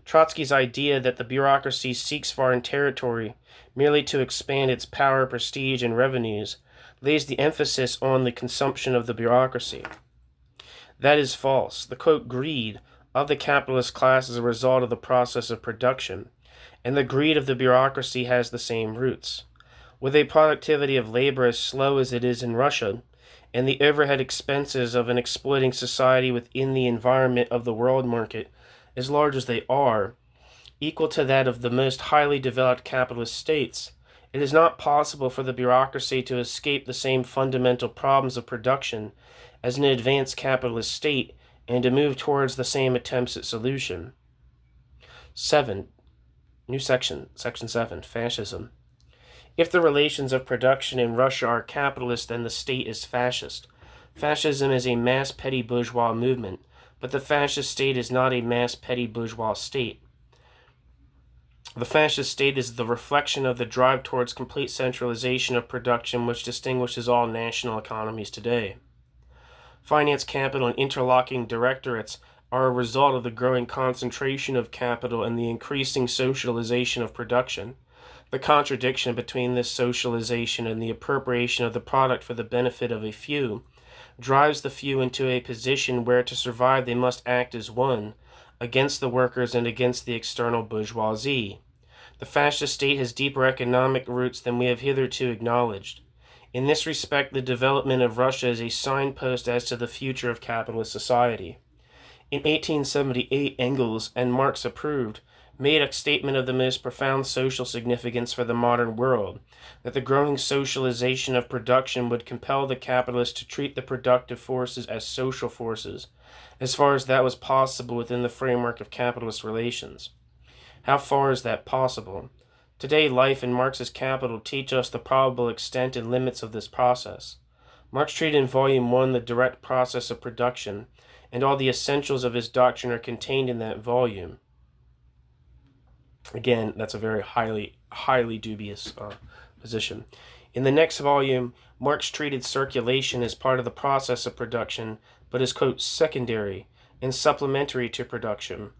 Trotsky's idea that the bureaucracy seeks foreign territory merely to expand its power, prestige, and revenues lays the emphasis on the consumption of the bureaucracy. That is false. The quote, greed of the capitalist class is a result of the process of production, and the greed of the bureaucracy has the same roots. With a productivity of labor as slow as it is in Russia, and the overhead expenses of an exploiting society within the environment of the world market as large as they are, equal to that of the most highly developed capitalist states, it is not possible for the bureaucracy to escape the same fundamental problems of production as an advanced capitalist state and to move towards the same attempts at solution. 7. New section, Section 7, Fascism. If the relations of production in Russia are capitalist, then the state is fascist. Fascism is a mass petty bourgeois movement, but the fascist state is not a mass petty bourgeois state. The fascist state is the reflection of the drive towards complete centralization of production which distinguishes all national economies today. Finance capital and interlocking directorates are a result of the growing concentration of capital and the increasing socialization of production. The contradiction between this socialization and the appropriation of the product for the benefit of a few drives the few into a position where to survive they must act as one, against the workers and against the external bourgeoisie. The fascist state has deeper economic roots than we have hitherto acknowledged. In this respect, the development of Russia is a signpost as to the future of capitalist society. In 1878, Engels, and Marx approved, made a statement of the most profound social significance for the modern world, that the growing socialization of production would compel the capitalist to treat the productive forces as social forces, as far as that was possible within the framework of capitalist relations. How far is that possible? Today, life and Marx's Capital teach us the probable extent and limits of this process. Marx treated in Volume 1 the direct process of production, and all the essentials of his doctrine are contained in that volume. Again, that's a very highly dubious position. In the next volume, Marx treated circulation as part of the process of production, but as, quote, secondary and supplementary to production.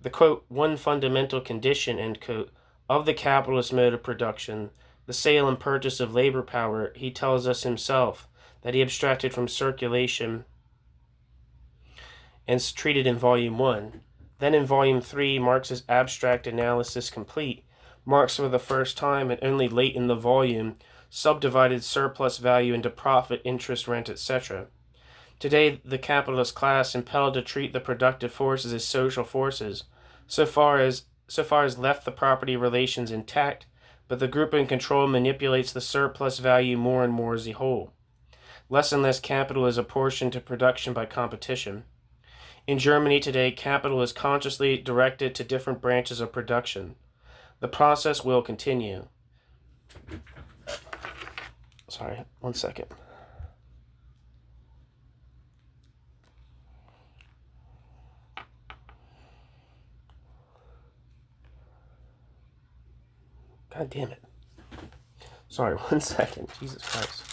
The, quote, one fundamental condition, end quote, of the capitalist mode of production, the sale and purchase of labor power, he tells us himself that he abstracted from circulation and treated in Volume 1. Then in Volume 3, Marx's abstract analysis complete, Marx for the first time and only late in the volume subdivided surplus value into profit, interest, rent, etc. Today, the capitalist class, impelled to treat the productive forces as social forces, so far as left the property relations intact, but the group in control manipulates the surplus value more and more as a whole. Less and less capital is apportioned to production by competition. In Germany today, capital is consciously directed to different branches of production. The process will continue. Sorry, 1 second. God damn it. Sorry, 1 second. Jesus Christ.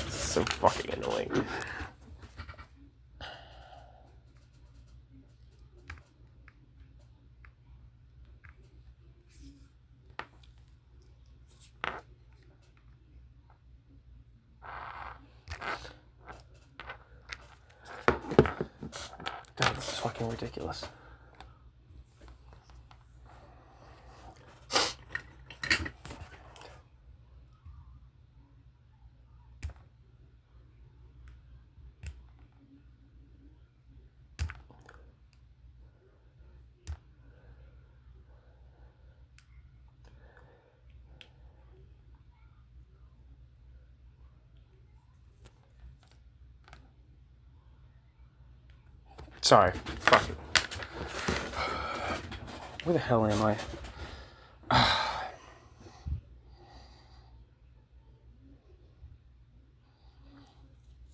So fucking annoying. God, this is fucking ridiculous. Sorry. Fuck it. Where the hell am I?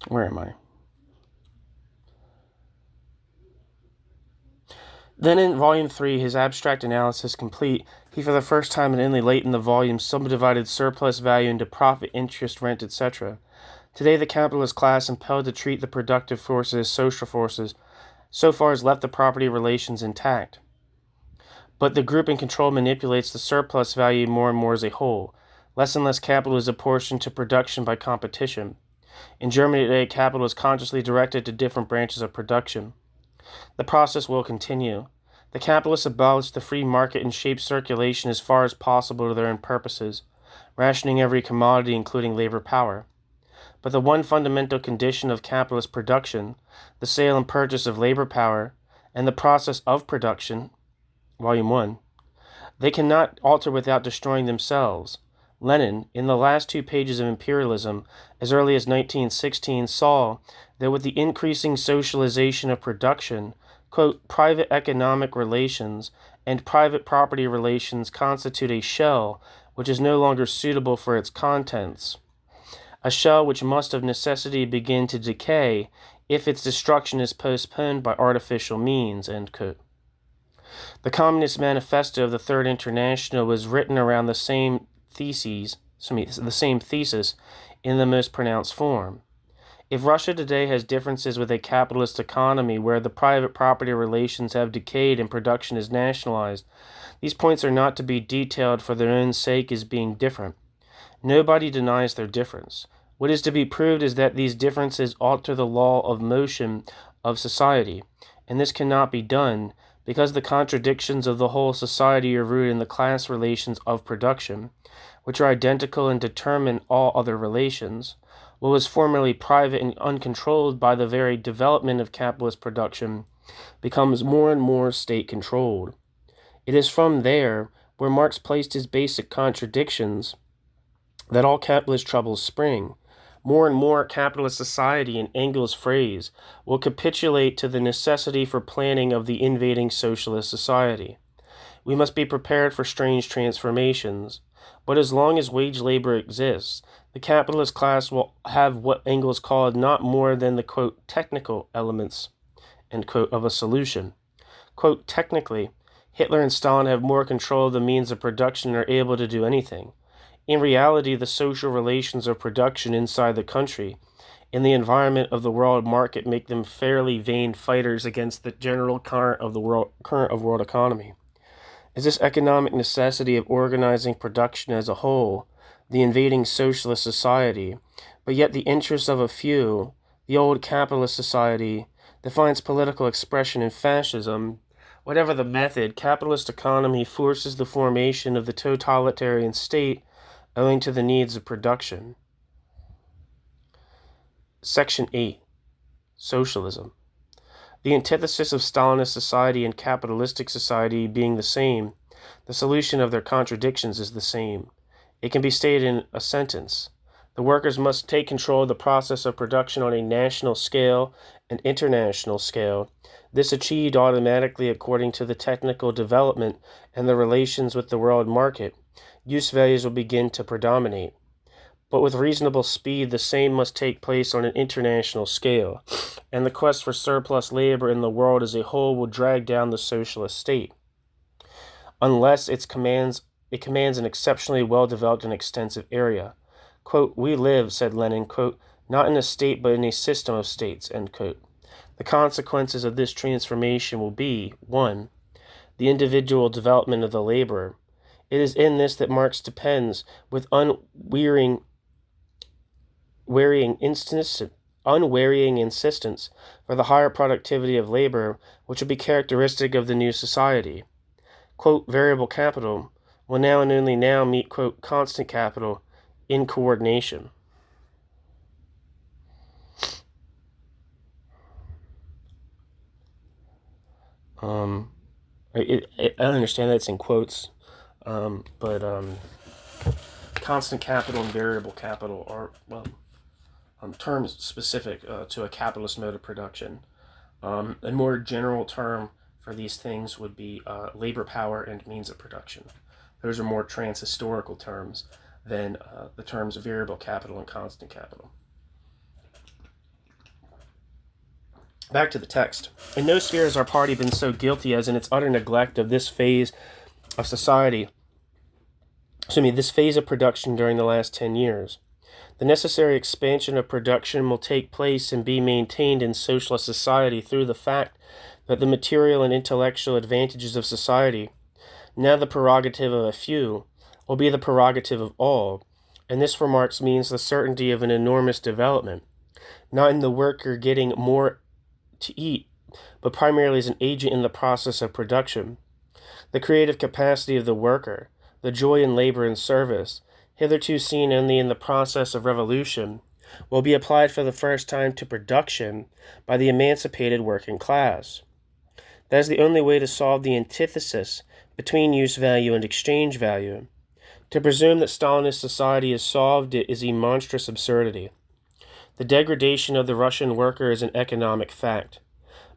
Where am I? Then in Volume 3, his abstract analysis complete, he for the first time and only late in the volume subdivided surplus value into profit, interest, rent, etc. Today the capitalist class, impelled to treat the productive forces as social forces, so far has left the property relations intact. But the group in control manipulates the surplus value more and more as a whole. Less and less capital is apportioned to production by competition. In Germany today, capital is consciously directed to different branches of production. The process will continue. The capitalists abolish the free market and shape circulation as far as possible to their own purposes, rationing every commodity, including labor power. But the one fundamental condition of capitalist production, the sale and purchase of labor power, and the process of production, Volume 1, they cannot alter without destroying themselves. Lenin, in the last 2 pages of Imperialism, as early as 1916, saw that with the increasing socialization of production, quote, private economic relations and private property relations constitute a shell which is no longer suitable for its contents, a shell which must of necessity begin to decay if its destruction is postponed by artificial means, end quote. The Communist Manifesto of the Third International was written around the same thesis in the most pronounced form. If Russia today has differences with a capitalist economy where the private property relations have decayed and production is nationalized, these points are not to be detailed for their own sake as being different. Nobody denies their difference. What is to be proved is that these differences alter the law of motion of society, and this cannot be done because the contradictions of the whole society are rooted in the class relations of production, which are identical and determine all other relations. What was formerly private and uncontrolled by the very development of capitalist production becomes more and more state-controlled. It is from there, where Marx placed his basic contradictions, that all capitalist troubles spring. More and more capitalist society, in Engels' phrase, will capitulate to the necessity for planning of the invading socialist society. We must be prepared for strange transformations. But as long as wage labor exists, the capitalist class will have what Engels called not more than the, quote, technical elements, end quote, of a solution. Quote, technically, Hitler and Stalin have more control of the means of production and are able to do anything. In reality, the social relations of production inside the country, in the environment of the world market, make them fairly vain fighters against the general current of world economy. Is this economic necessity of organizing production as a whole, the invading socialist society, but yet the interests of a few, the old capitalist society, that finds political expression in fascism? Whatever the method, capitalist economy forces the formation of the totalitarian state owing to the needs of production. Section 8. Socialism. The antithesis of Stalinist society and capitalistic society being the same, the solution of their contradictions is the same. It can be stated in a sentence. The workers must take control of the process of production on a national scale and international scale. This achieved automatically according to the technical development and the relations with the world market, use values will begin to predominate. But with reasonable speed, the same must take place on an international scale, and the quest for surplus labor in the world as a whole will drag down the socialist state, unless it commands an exceptionally well-developed and extensive area. Quote, we live, said Lenin, quote, not in a state but in a system of states, end quote. The consequences of this transformation will be, 1. The individual development of the laborer. It is in this that Marx depends with unwearying insistence for the higher productivity of labor, which will be characteristic of the new society. Quote, variable capital will now and only now meet, quote, constant capital in coordination. I understand that it's in quotes, but constant capital and variable capital are, terms specific to a capitalist mode of production. A more general term for these things would be labor power and means of production. Those are more trans-historical terms than the terms variable capital and constant capital. Back to the text. In no sphere has our party been so guilty as in its utter neglect of this phase of society. This phase of production during the last 10 years. The necessary expansion of production will take place and be maintained in socialist society through the fact that the material and intellectual advantages of society, now the prerogative of a few, will be the prerogative of all, and this for Marx means the certainty of an enormous development, not in the worker getting more to eat, but primarily as an agent in the process of production. The creative capacity of the worker, the joy in labor and service, hitherto seen only in the process of revolution, will be applied for the first time to production by the emancipated working class. That is the only way to solve the antithesis between use value and exchange value. To presume that Stalinist society has solved it is a monstrous absurdity. The degradation of the Russian worker is an economic fact.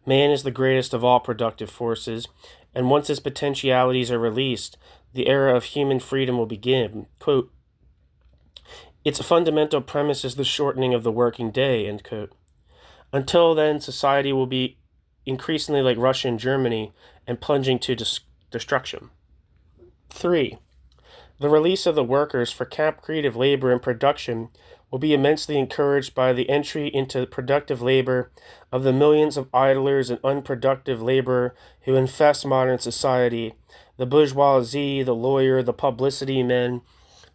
Man is the greatest of all productive forces, and once his potentialities are released, the era of human freedom will begin. Quote, its fundamental premise is the shortening of the working day, end quote. Until then, society will be increasingly like Russia and Germany and plunging to destruction. 3. The release of the workers for creative labor and production will be immensely encouraged by the entry into productive labor of the millions of idlers and unproductive labor who infest modern society, the bourgeoisie, the lawyer, the publicity men,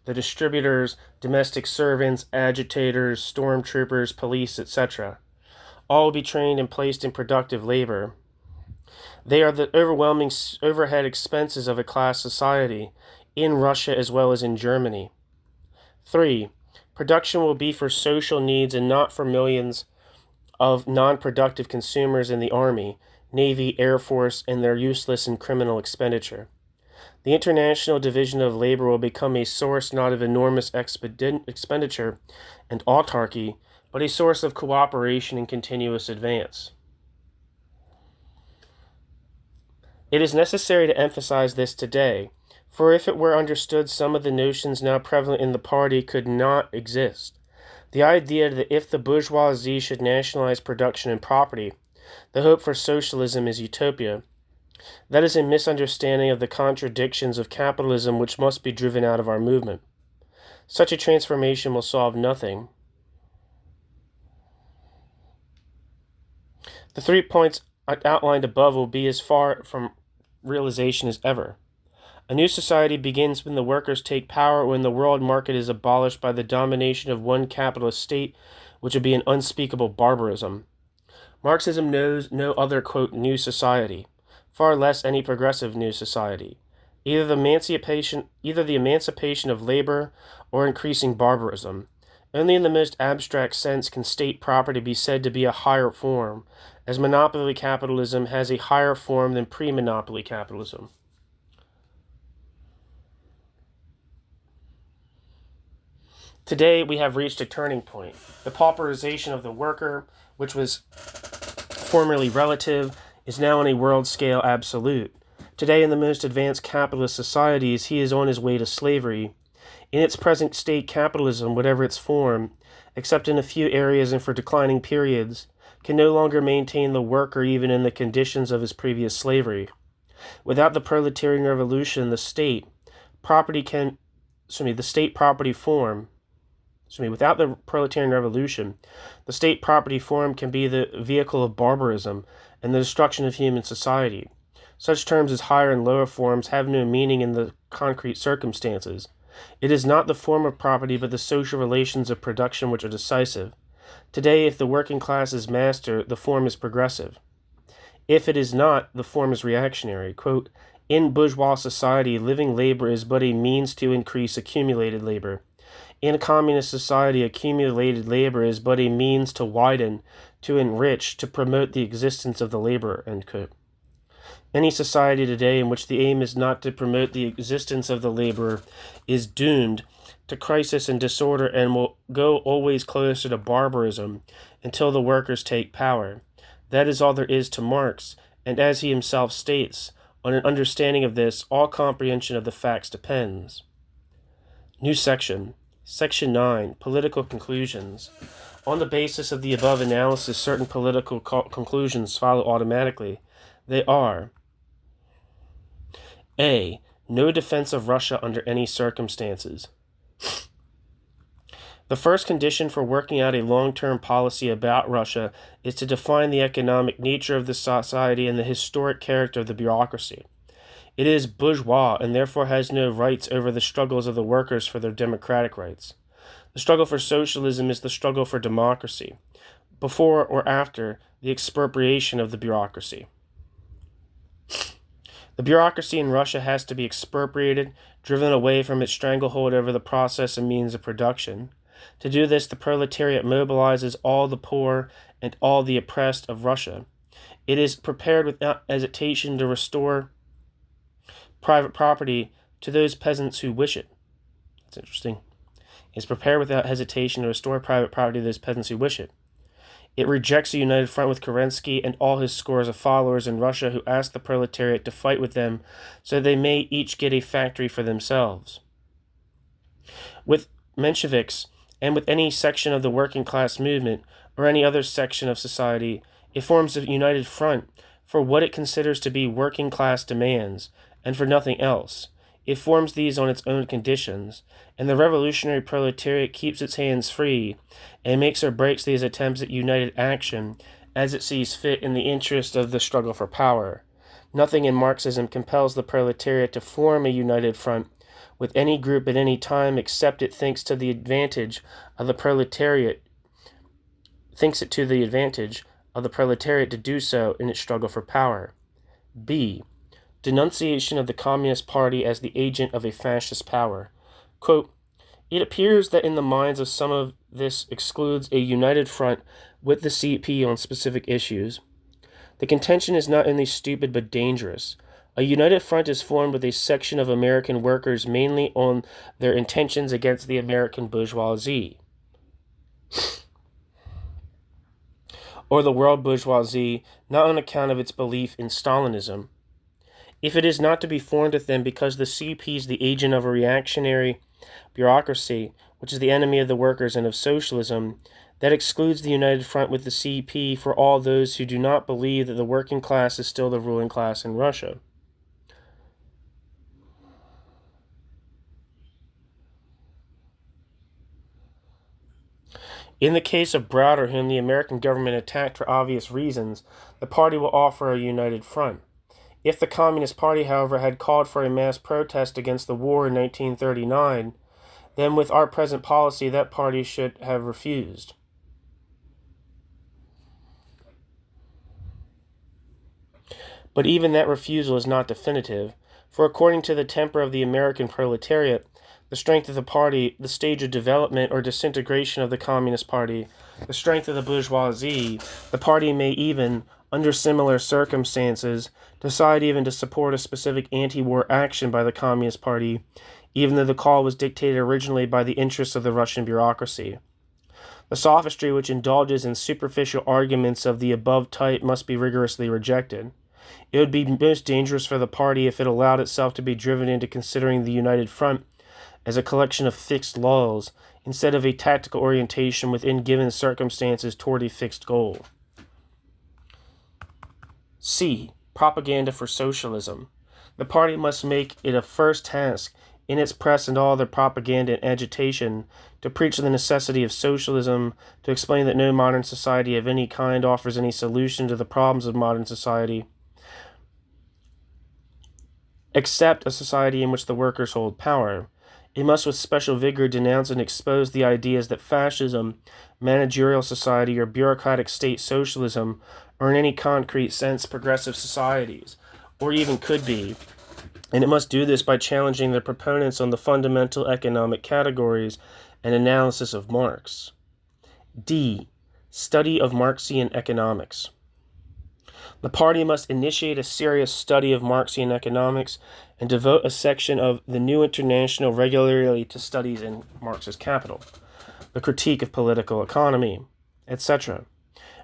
the distributors, domestic servants, agitators, stormtroopers, police, etc. All will be trained and placed in productive labor. They are the overwhelming overhead expenses of a class society, in Russia as well as in Germany. 3. Production will be for social needs and not for millions of non-productive consumers in the Army, Navy, Air Force, and their useless and criminal expenditure. The international division of labor will become a source not of enormous expenditure and autarky, but a source of cooperation and continuous advance. It is necessary to emphasize this today, for if it were understood, some of the notions now prevalent in the party could not exist. The idea that if the bourgeoisie should nationalize production and property, the hope for socialism is utopia. That is a misunderstanding of the contradictions of capitalism which must be driven out of our movement. Such a transformation will solve nothing. The 3 points outlined above will be as far from realization as ever. A new society begins when the workers take power, when the world market is abolished by the domination of one capitalist state, which would be an unspeakable barbarism. Marxism knows no other, quote, new society, far less any progressive new society, either the emancipation of labor or increasing barbarism. Only in the most abstract sense can state property be said to be a higher form, as monopoly capitalism has a higher form than pre-monopoly capitalism. Today, we have reached a turning point. The pauperization of the worker, which was formerly relative, is now on a world scale absolute. Today, in the most advanced capitalist societies, he is on his way to slavery. In its present state, capitalism, whatever its form, except in a few areas and for declining periods, can no longer maintain the worker even in the conditions of his previous slavery. Without the proletarian revolution, the state property Without the proletarian revolution, the state property form can be the vehicle of barbarism and the destruction of human society. Such terms as higher and lower forms have no meaning in the concrete circumstances. It is not the form of property but the social relations of production which are decisive. Today, if the working class is master, the form is progressive. If it is not, the form is reactionary. Quote, in bourgeois society, living labor is but a means to increase accumulated labor. In a communist society, accumulated labor is but a means to widen, to enrich, to promote the existence of the laborer. End quote. Any society today in which the aim is not to promote the existence of the laborer is doomed to crisis and disorder and will go always closer to barbarism until the workers take power. That is all there is to Marx, and as he himself states, on an understanding of this, all comprehension of the facts depends. New section. Section 9. Political conclusions. On the basis of the above analysis, certain political conclusions follow automatically. They are: A. No defense of Russia under any circumstances. The first condition for working out a long-term policy about Russia is to define the economic nature of the society and the historic character of the bureaucracy. It is bourgeois and therefore has no rights over the struggles of the workers for their democratic rights. The struggle for socialism is the struggle for democracy, before or after the expropriation of the bureaucracy. The bureaucracy in Russia has to be expropriated, driven away from its stranglehold over the process and means of production. To do this, the proletariat mobilizes all the poor and all the oppressed of Russia. It is prepared without hesitation to restore private property to those peasants who wish it. That's interesting. It is prepared without hesitation to restore private property to those peasants who wish it. It rejects a united front with Kerensky and all his scores of followers in Russia who ask the proletariat to fight with them so they may each get a factory for themselves. With Mensheviks, and with any section of the working class movement or any other section of society, it forms a united front for what it considers to be working class demands, and for nothing else. It forms these on its own conditions, and the revolutionary proletariat keeps its hands free and makes or breaks these attempts at united action as it sees fit in the interest of the struggle for power. Nothing in Marxism compels the proletariat to form a united front with any group at any time except it thinks it to the advantage of the proletariat to do so in its struggle for power. B. Denunciation of the Communist Party as the agent of a fascist power. Quote, it appears that in the minds of some of this excludes a united front with the CP on specific issues. The contention is not only stupid but dangerous. A united front is formed with a section of American workers mainly on their intentions against the American bourgeoisie, or the world bourgeoisie, not on account of its belief in Stalinism. If it is not to be formed with them because the CP is the agent of a reactionary bureaucracy, which is the enemy of the workers and of socialism, that excludes the united front with the CP for all those who do not believe that the working class is still the ruling class in Russia. In the case of Browder, whom the American government attacked for obvious reasons, the party will offer a united front. If the Communist Party, however, had called for a mass protest against the war in 1939, then with our present policy that party should have refused. But even that refusal is not definitive, for according to the temper of the American proletariat, the strength of the party, the stage of development or disintegration of the Communist Party, the strength of the bourgeoisie, the party may even, under similar circumstances, decide even to support a specific anti-war action by the Communist Party, even though the call was dictated originally by the interests of the Russian bureaucracy. The sophistry which indulges in superficial arguments of the above type must be rigorously rejected. It would be most dangerous for the party if it allowed itself to be driven into considering the United Front as a collection of fixed laws, instead of a tactical orientation within given circumstances toward a fixed goal. C. Propaganda for socialism. The party must make it a first task, in its press and all their propaganda and agitation, to preach the necessity of socialism, to explain that no modern society of any kind offers any solution to the problems of modern society, except a society in which the workers hold power. It must with special vigor denounce and expose the ideas that fascism, managerial society, or bureaucratic state socialism are in any concrete sense progressive societies, or even could be, and it must do this by challenging their proponents on the fundamental economic categories and analysis of Marx. D. Study of Marxian economics. The party must initiate a serious study of Marxian economics and devote a section of the New International regularly to studies in Marx's Capital, the critique of political economy, etc.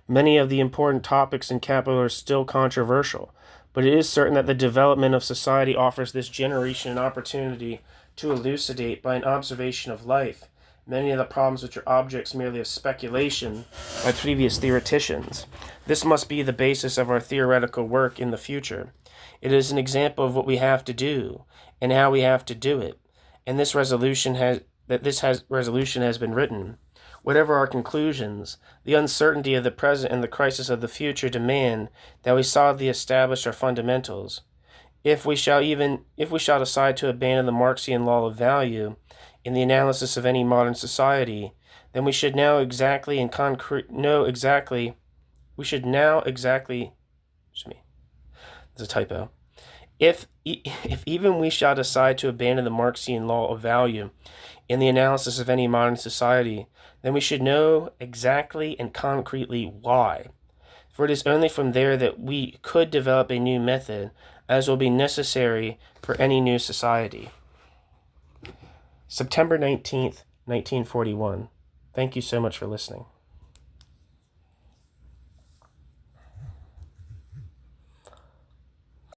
Many of the important topics in Capital are still controversial, but it is certain that the development of society offers this generation an opportunity to elucidate by an observation of life many of the problems which are objects merely of speculation by previous theoreticians. This must be the basis of our theoretical work in the future. It is an example of what we have to do and how we have to do it, and this resolution has been written. Whatever our conclusions, the uncertainty of the present and the crisis of the future demand that we solidly establish our fundamentals. If we shall decide to abandon the Marxian law of value in the analysis of any modern society, then we should now exactly and concrete know exactly. We should now exactly. Excuse me. There's a typo. If even we shall decide to abandon the Marxian law of value in the analysis of any modern society, then we should know exactly and concretely why. For it is only from there that we could develop a new method, as will be necessary for any new society. September 19th, 1941. Thank you so much for listening.